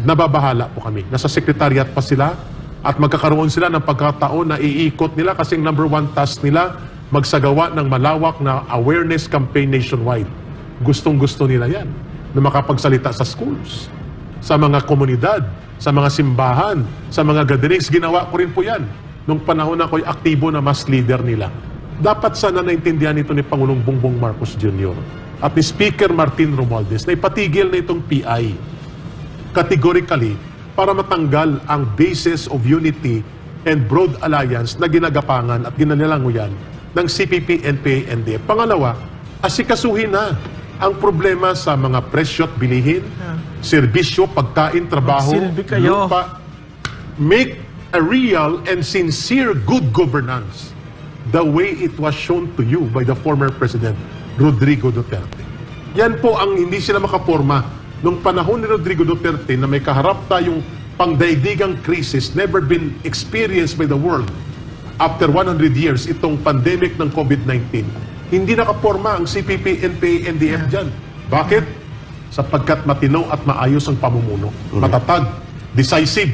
nababahala po kami. Nasa sekretariat pa sila at magkakaroon sila ng pagkataon na iikot nila kasi ang number one task nila, magsagawa ng malawak na awareness campaign nationwide. Gustong-gusto nila yan na makapagsalita sa schools, sa mga komunidad, sa mga simbahan, sa mga gatherings. Ginawa ko rin po yan nung panahon na ako'y aktibo na mass leader nila. Dapat sana naintindihan ito ni Pangulong Bongbong Marcos Jr. at ni Speaker Martin Romualdez na ipatigil na itong PI categorically para matanggal ang basis of unity and broad alliance na ginagapangan at ginanilanguyan ng CPP, NPA, NDF. Pangalawa, asikasuhin na ang problema sa mga presyo at bilihin, serbisyo, pagkain, trabaho, Magsilbi kayo. lupa. Make a real and sincere good governance the way it was shown to you by the former President Rodrigo Duterte. Yan po ang hindi sila makaporma nung panahon ni Rodrigo Duterte na may kaharap tayong pangdaigdigang crisis never been experienced by the world after 100 years, itong pandemic ng COVID-19. Hindi nakaporma ang CPP, NPA, NDF dyan. Bakit? Sapagkat matino at maayos ang pamumuno. Matatag, decisive,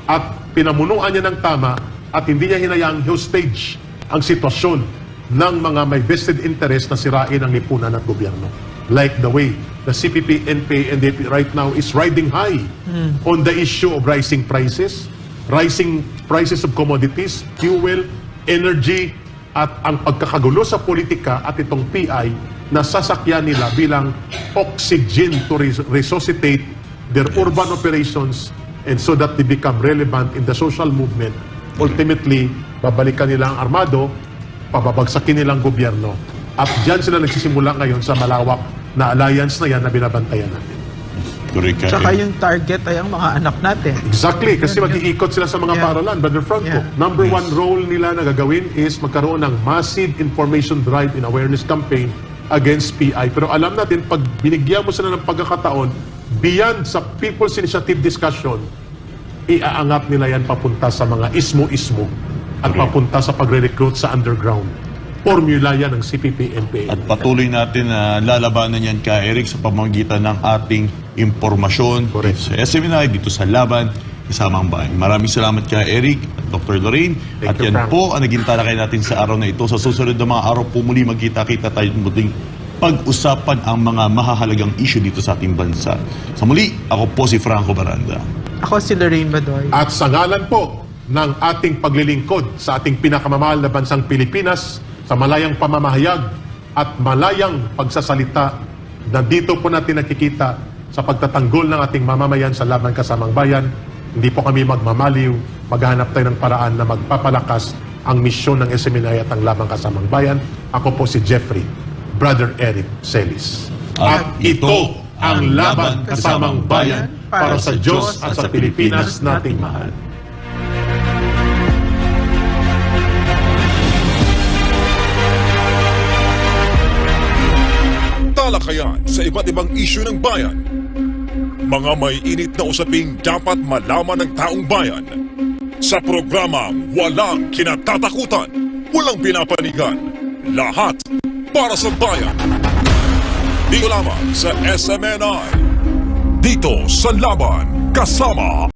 at pinamunuan niya ng tama at hindi niya hinayang hostage ang sitwasyon ng mga may vested interest na sirain ang lipunan at gobyerno. Like the way the CPP, NPA, NDF right now is riding high on the issue of rising prices of commodities, fuel, energy, at ang pagkakagulo sa politika at itong PI na sasakyan nila bilang oxygen to resuscitate their urban operations and so that they become relevant in the social movement. Ultimately, babalikan nila ang armado, pababagsakin nilang gobyerno. At dyan sila nagsisimula ngayon sa malawak na alliance na yan na binabantayan natin. Tsaka yung target ay ang mga anak natin. Exactly, kasi mag-iikot sila sa mga paralan, Brother Franco. Number one role nila na gagawin is magkaroon ng massive information drive and awareness campaign against PI. Pero alam natin, pag binigyan mo sila ng pagkakataon, beyond sa People's Initiative discussion, iaangat nila yan papunta sa mga ismo-ismo at papunta sa pagre-recruit sa underground. Formula yan ng CPP-NPA. At patuloy natin na lalabanan yan ka Eric sa pamamagitan ng ating impormasyon Correct. sa SMNI dito sa Laban Kasama ang Bayan. Maraming salamat ka Eric at Dr. Lorraine. Thank At you, yan Frank. po ang naging talakay natin sa araw na ito. Sa susunod na mga araw po muli magkita-kita tayo muling pag-usapan ang mga mahahalagang issue dito sa ating bansa. Sa muli, ako po si Franco Baranda. Ako si Lorraine Badoy. At sa ngalan po ng ating paglilingkod sa ating pinakamamahal na bansang Pilipinas, sa malayang pamamahayag at malayang pagsasalita na dito po natin nakikita sa pagtatanggol ng ating mamamayan sa Laban Kasamang Bayan, hindi po kami magmamaliw, maghahanap tayo ng paraan na magpapalakas ang misyon ng SMNI at ang Laban Kasamang Bayan. Ako po si Jeffrey, Brother Eric Celis. At ito ang Laban Kasamang Bayan para sa Diyos at sa Pilipinas nating mahal. Talakayan sa iba't ibang isyu ng bayan. Mga may init na usaping dapat malaman ng taong bayan. Sa programang Walang Kinatatakutan, Walang Pinapanigan, lahat para sa bayan. Dito lamang sa SMNI. Dito sa Laban Kasama